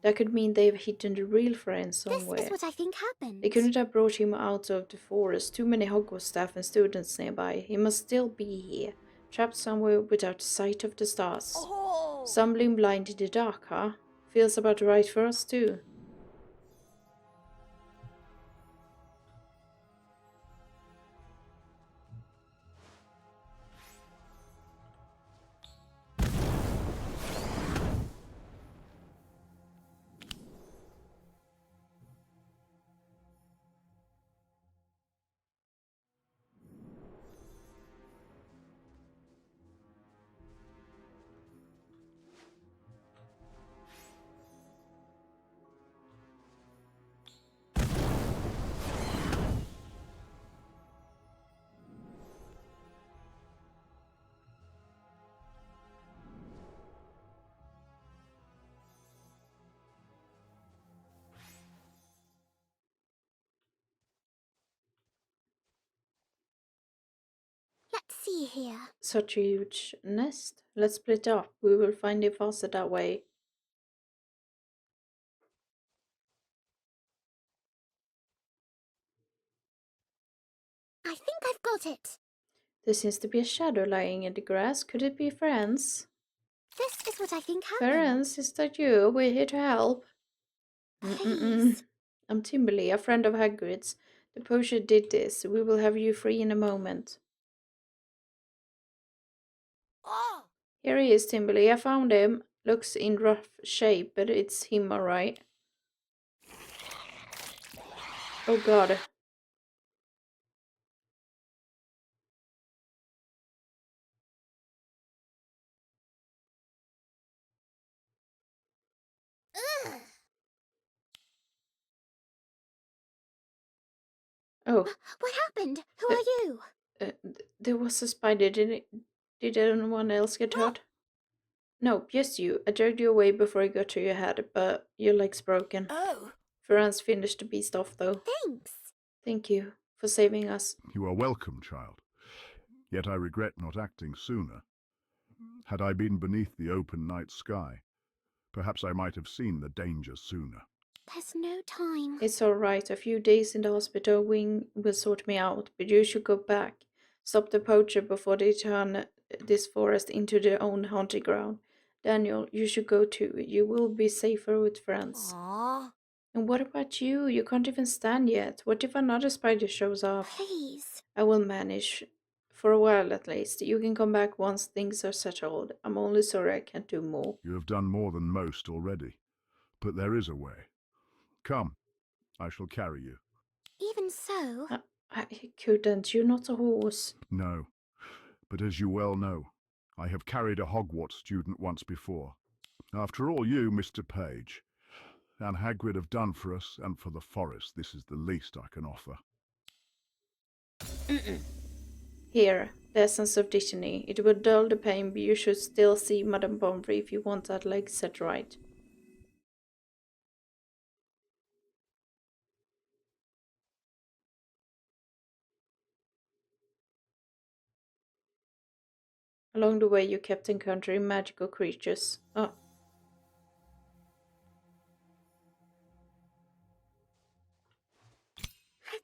That could mean they've hidden the real friend somewhere. This is what I think happened. They couldn't have brought him out of the forest. Too many Hogwarts staff and students nearby. He must still be here, trapped somewhere without sight of the stars. Stumbling blind in the dark, huh? Feels about right for us too. Let's see here. Such a huge nest. Let's split up. We will find it faster that way. I think I've got it. There seems to be a shadow lying in the grass. Could it be Franz? This is what I think happened. Franz, is that you? We're here to help. Please. I'm Timberly, a friend of Hagrid's. The poacher did this. We will have you free in a moment. Oh! Here he is, Timberly. I found him. Looks in rough shape, but it's him, alright. Oh god. Oh. What happened? Who are you? There was a spider. Did anyone else get hurt? No, just you. I dragged you away before I got to your head, but your leg's broken. Oh. Franz finished the beast off, though. Thanks. Thank you for saving us. You are welcome, child. Yet I regret not acting sooner. Had I been beneath the open night sky, perhaps I might have seen the danger sooner. There's no time. It's alright. A few days in the hospital will sort me out, but you should go back. Stop the poacher before they turn this forest into their own haunted ground. Daniel, you should go too. You will be safer with friends. Aww. And what about you? You can't even stand yet. What if another spider shows up? Please. I will manage. For a while at least. You can come back once things are settled. I'm only sorry I can't do more. You have done more than most already, but there is a way. Come, I shall carry you. Even so... I couldn't. You're not a horse. No, but as you well know, I have carried a Hogwarts student once before. After all you, Mr. Page, and Hagrid have done for us and for the forest, this is the least I can offer. Here, the essence of Dittany. It would dull the pain, but you should still see Madame Pomfrey if you want that leg set right. Along the way, you kept encountering magical creatures. Oh.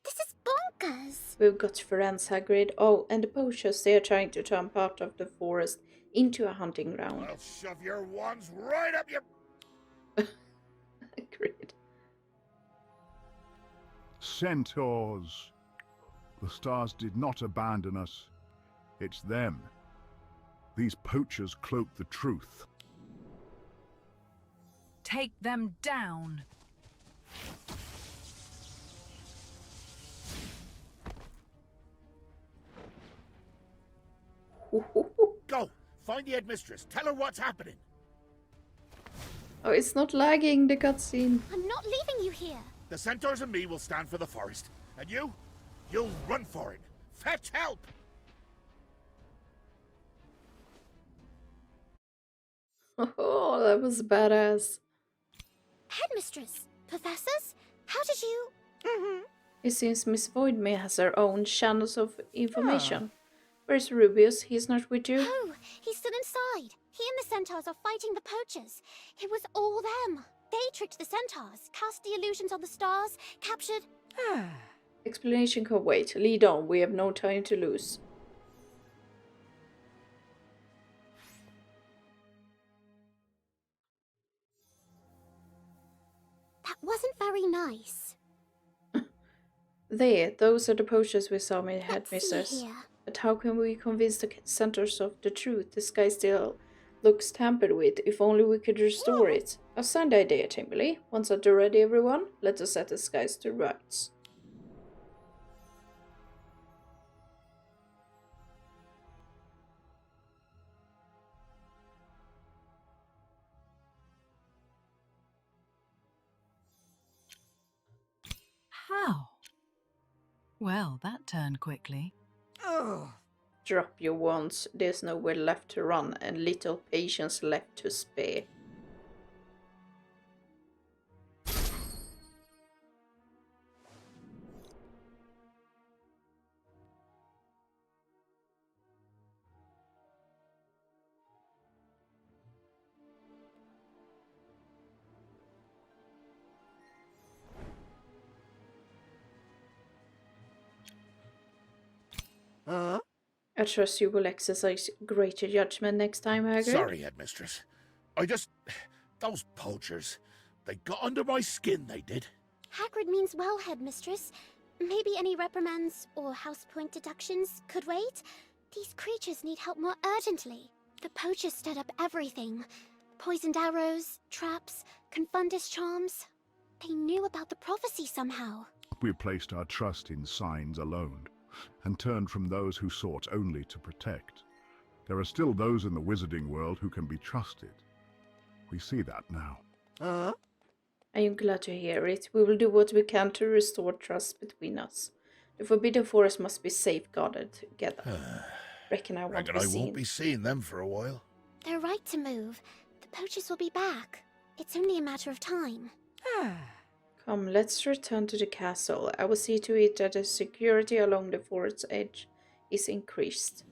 This is bonkers. We've got friends, Hagrid. Oh, and the poachers, they are trying to turn part of the forest into a hunting ground. I'll shove your wands right up your... Agreed. Centaurs! The stars did not abandon us. It's them. These poachers cloak the truth. Take them down. Go! Find the headmistress. Tell her what's happening. Oh, it's not lagging, the cutscene. I'm not leaving you here. The centaurs and me will stand for the forest. And you'll run for it. Fetch help! Oh, that was badass. Headmistress, professors, how did you... It seems Miss Voidmere has her own channels of information. Where's Rubius? He's not with you? Oh, he's still inside. He and the centaurs are fighting the poachers. It was all them. They tricked the centaurs, cast the illusions on the stars, captured... Explanation can wait. Lead on. We have no time to lose. That wasn't very nice. Those are the poachers we saw, my Let's see headmistress. here. But how can we convince the centaurs of the truth? The sky still looks tampered with. If only we could restore it. A sound idea, Timberly. Once at the ready, everyone, let us set the skies to rights. How? Well, that turned quickly. Drop your wands. There's nowhere left to run and little patience left to spare. I trust you will exercise greater judgment next time, Hagrid. Sorry, headmistress. Those poachers, they got under my skin, they did. Hagrid means well, headmistress. Maybe any reprimands or house point deductions could wait. These creatures need help more urgently. The poachers stirred up everything. Poisoned arrows, traps, confundus charms. They knew about the prophecy somehow. We placed our trust in signs alone, and turned from those who sought only to protect. There are still those in the wizarding world who can be trusted. We see that now. I am glad to hear it. We will do what we can to restore trust between us. The Forbidden Forest must be safeguarded together. Reckon I won't be seeing them for a while. They're right to move. The poachers will be back. It's only a matter of time. Come, let's return to the castle. I will see to it that the security along the forest's edge is increased.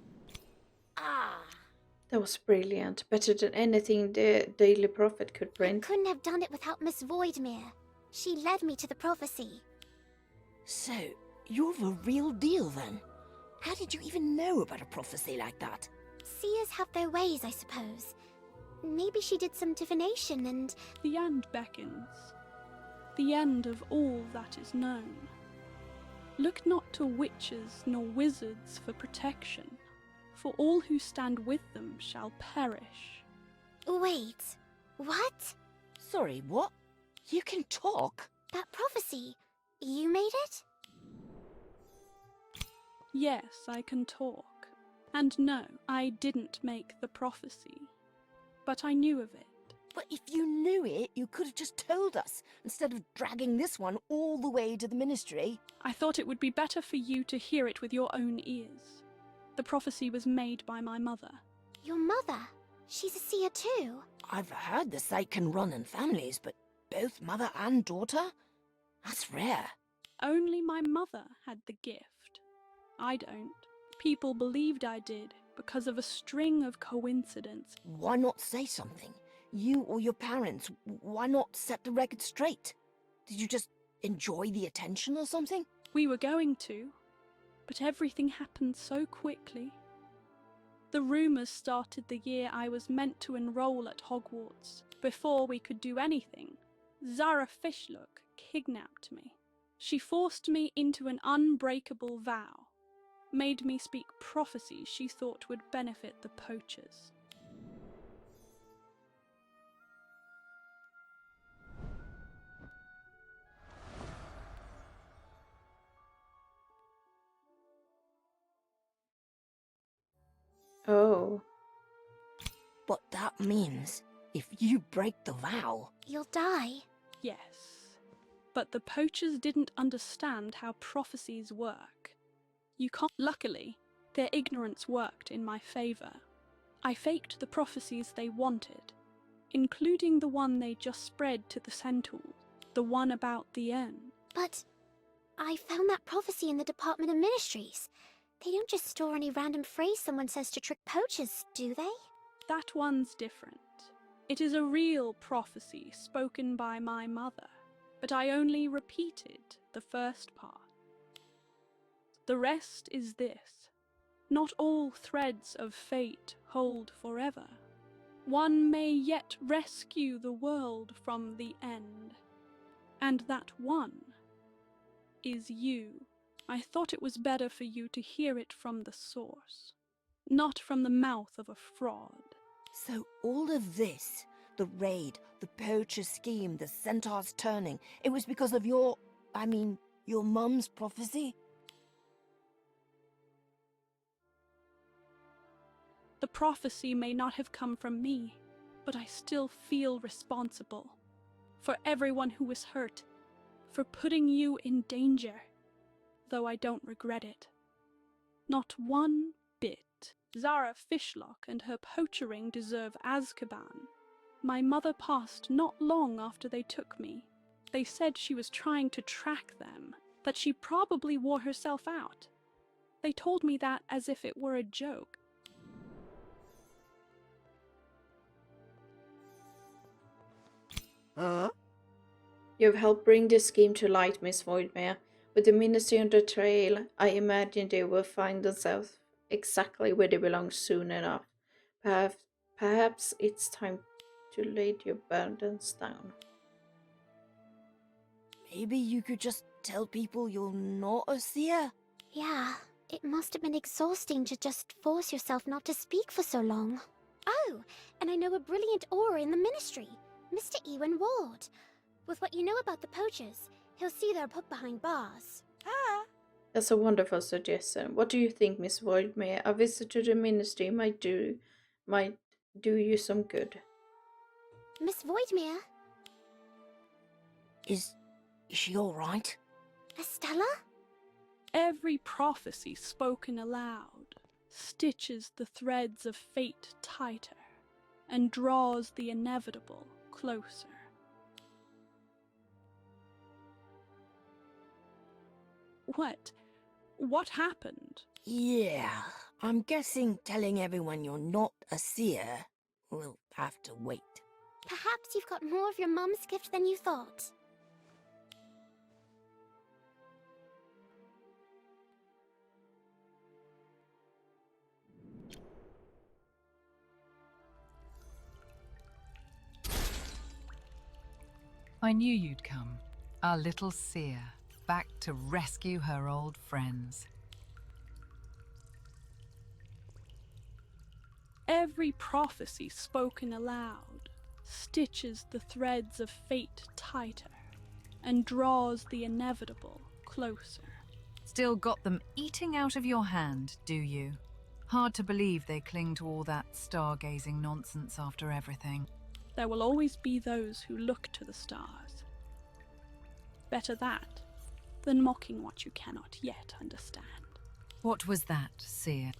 That was brilliant. Better than anything the Daily Prophet could print. Couldn't have done it without Miss Voidmere. She led me to the prophecy. So, you're the real deal then? How did you even know about a prophecy like that? Seers have their ways, I suppose. Maybe she did some divination and... The end beckons. The end of all that is known. Look not to witches nor wizards for protection, for all who stand with them shall perish. Wait, what? Sorry, what? You can talk? That prophecy, you made it? Yes, I can talk. And no, I didn't make the prophecy. But I knew of it. But if you knew it, you could have just told us, instead of dragging this one all the way to the ministry. I thought it would be better for you to hear it with your own ears. The prophecy was made by my mother. Your mother? She's a seer too. I've heard the sight can run in families, but both mother and daughter? That's rare. Only my mother had the gift. I don't. People believed I did because of a string of coincidences. Why not say something? You or your parents, why not set the record straight? Did you just enjoy the attention or something? We were going to, but everything happened so quickly. The rumours started the year I was meant to enroll at Hogwarts. Before we could do anything, Zara Fishlock kidnapped me. She forced me into an unbreakable vow, made me speak prophecies she thought would benefit the poachers. Oh. But that means, if you break the vow... You'll die. Yes. But the poachers didn't understand how prophecies work. You can't. Luckily, their ignorance worked in my favour. I faked the prophecies they wanted, including the one they just spread to the centaurs, the one about the end. But I found that prophecy in the Department of Ministries. They don't just store any random phrase someone says to trick poachers, do they? That one's different. It is a real prophecy spoken by my mother, but I only repeated the first part. The rest is this. Not all threads of fate hold forever. One may yet rescue the world from the end. And that one is you. I thought it was better for you to hear it from the source, not from the mouth of a fraud. So all of this, the raid, the poacher scheme, the centaurs turning, it was because of your mum's prophecy? The prophecy may not have come from me, but I still feel responsible for everyone who was hurt, for putting you in danger, though I don't regret it. Not one bit. Zara Fishlock and her poachering deserve Azkaban. My mother passed not long after they took me. They said she was trying to track them, that she probably wore herself out. They told me that as if it were a joke. You've helped bring this scheme to light, Miss Voidmere. With the Ministry on the trail, I imagine they will find themselves exactly where they belong soon enough. Perhaps it's time to lay your burdens down. Maybe you could just tell people you're not a seer? Yeah, it must have been exhausting to just force yourself not to speak for so long. Oh, and I know a brilliant aura in the Ministry, Mr. Ewan Ward. With what you know about the poachers, he'll see they're put behind bars. That's a wonderful suggestion. What do you think, Miss Voidmere? A visit to the Ministry might do you some good. Miss Voidmere? Is she all right? Estella? Every prophecy spoken aloud stitches the threads of fate tighter and draws the inevitable closer. What happened? Yeah, I'm guessing telling everyone you're not a seer will have to wait. Perhaps you've got more of your mum's gift than you thought. I knew you'd come, our little seer, back to rescue her old friends. Every prophecy spoken aloud stitches the threads of fate tighter and draws the inevitable closer. Still got them eating out of your hand, do you? Hard to believe they cling to all that stargazing nonsense after everything. there will always be those who look to the stars. Better that than mocking what you cannot yet understand. What was that, seer?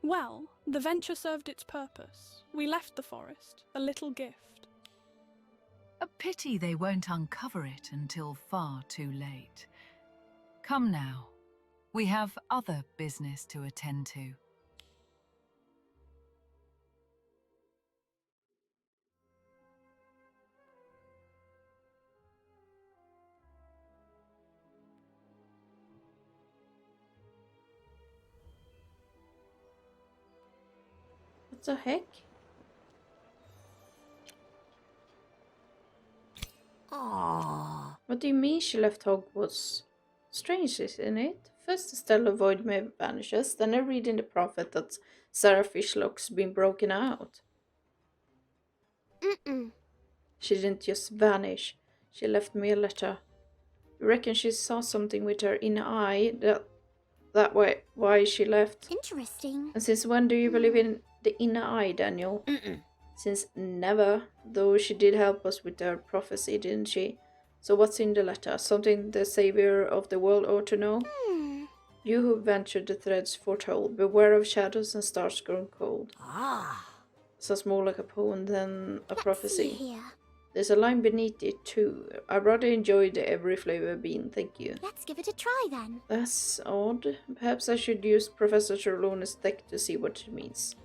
Well, the venture served its purpose. We left the forest, a little gift. A pity they won't uncover it until far too late. Come now. We have other business to attend to. What the heck? Aww. What do you mean she left Hogwarts? Strange, isn't it? First the stellar void vanishes, then I read in the prophet that Sarah Fishlock's been broken out. She didn't just vanish. She left me a letter. You reckon she saw something with her inner eye that way why she left? Interesting. And since when do you believe in the inner eye, Daniel? Since never, though she did help us with her prophecy, didn't she? So what's in the letter? Something the savior of the world ought to know? You who ventured the threads foretold, beware of shadows and stars grown cold. Sounds more like a poem than a prophecy. Here. There's a line beneath it too. I rather enjoyed every flavor bean, thank you. Let's give it a try then. That's odd. Perhaps I should use Professor Trelawney's deck to see what it means.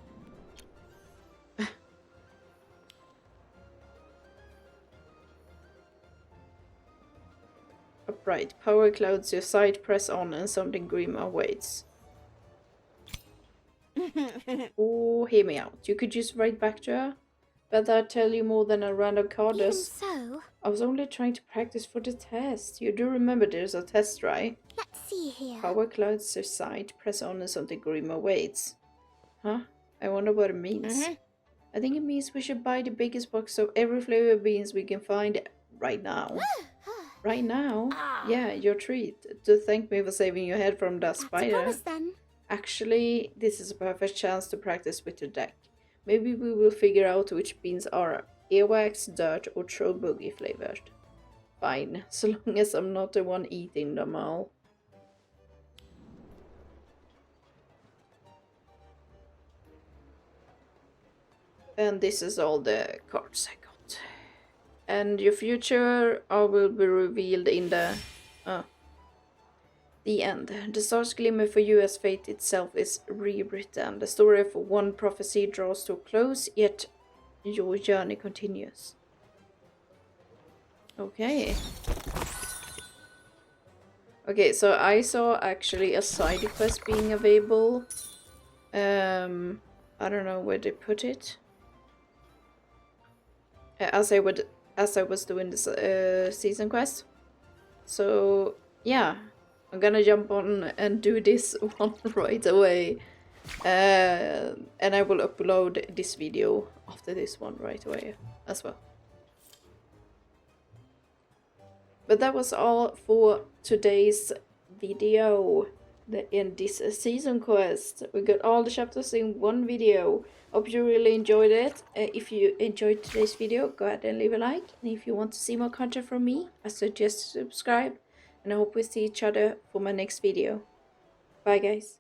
Upright. Power clouds your sight, press on, and something grim awaits. Oh, hear me out. You could just write back to her. Bet I'd tell you more than a random card does. So, I was only trying to practice for the test. You do remember there's a test, right? let's see here. Power clouds your sight, press on, and something grim awaits. Huh? I wonder what it means. I think it means we should buy the biggest box of every flavor beans we can find right now. Right now? Yeah, your treat. To thank me for saving your head from that spider. Promise then. Actually, this is a perfect chance to practice with your deck. Maybe we will figure out which beans are earwax, dirt, or troll boogie flavored. Fine, so long as I'm not the one eating them all. And this is all the cards I got. And your future will be revealed in the end. The stars glimmer for you as fate itself is rewritten. The story of one prophecy draws to a close, yet your journey continues. Okay. Okay, so I saw actually a side quest being available. I don't know where they put it. As I was doing this season quest. So yeah, I'm gonna jump on and do this one right away. And I will upload this video after this one right away as well. But that was all for today's video. In this season quest, we got all the chapters in one video. Hope you really enjoyed it. If you enjoyed today's video, go ahead and leave a like. And if you want to see more content from me, I suggest subscribe. And I hope we see each other for my next video. Bye guys.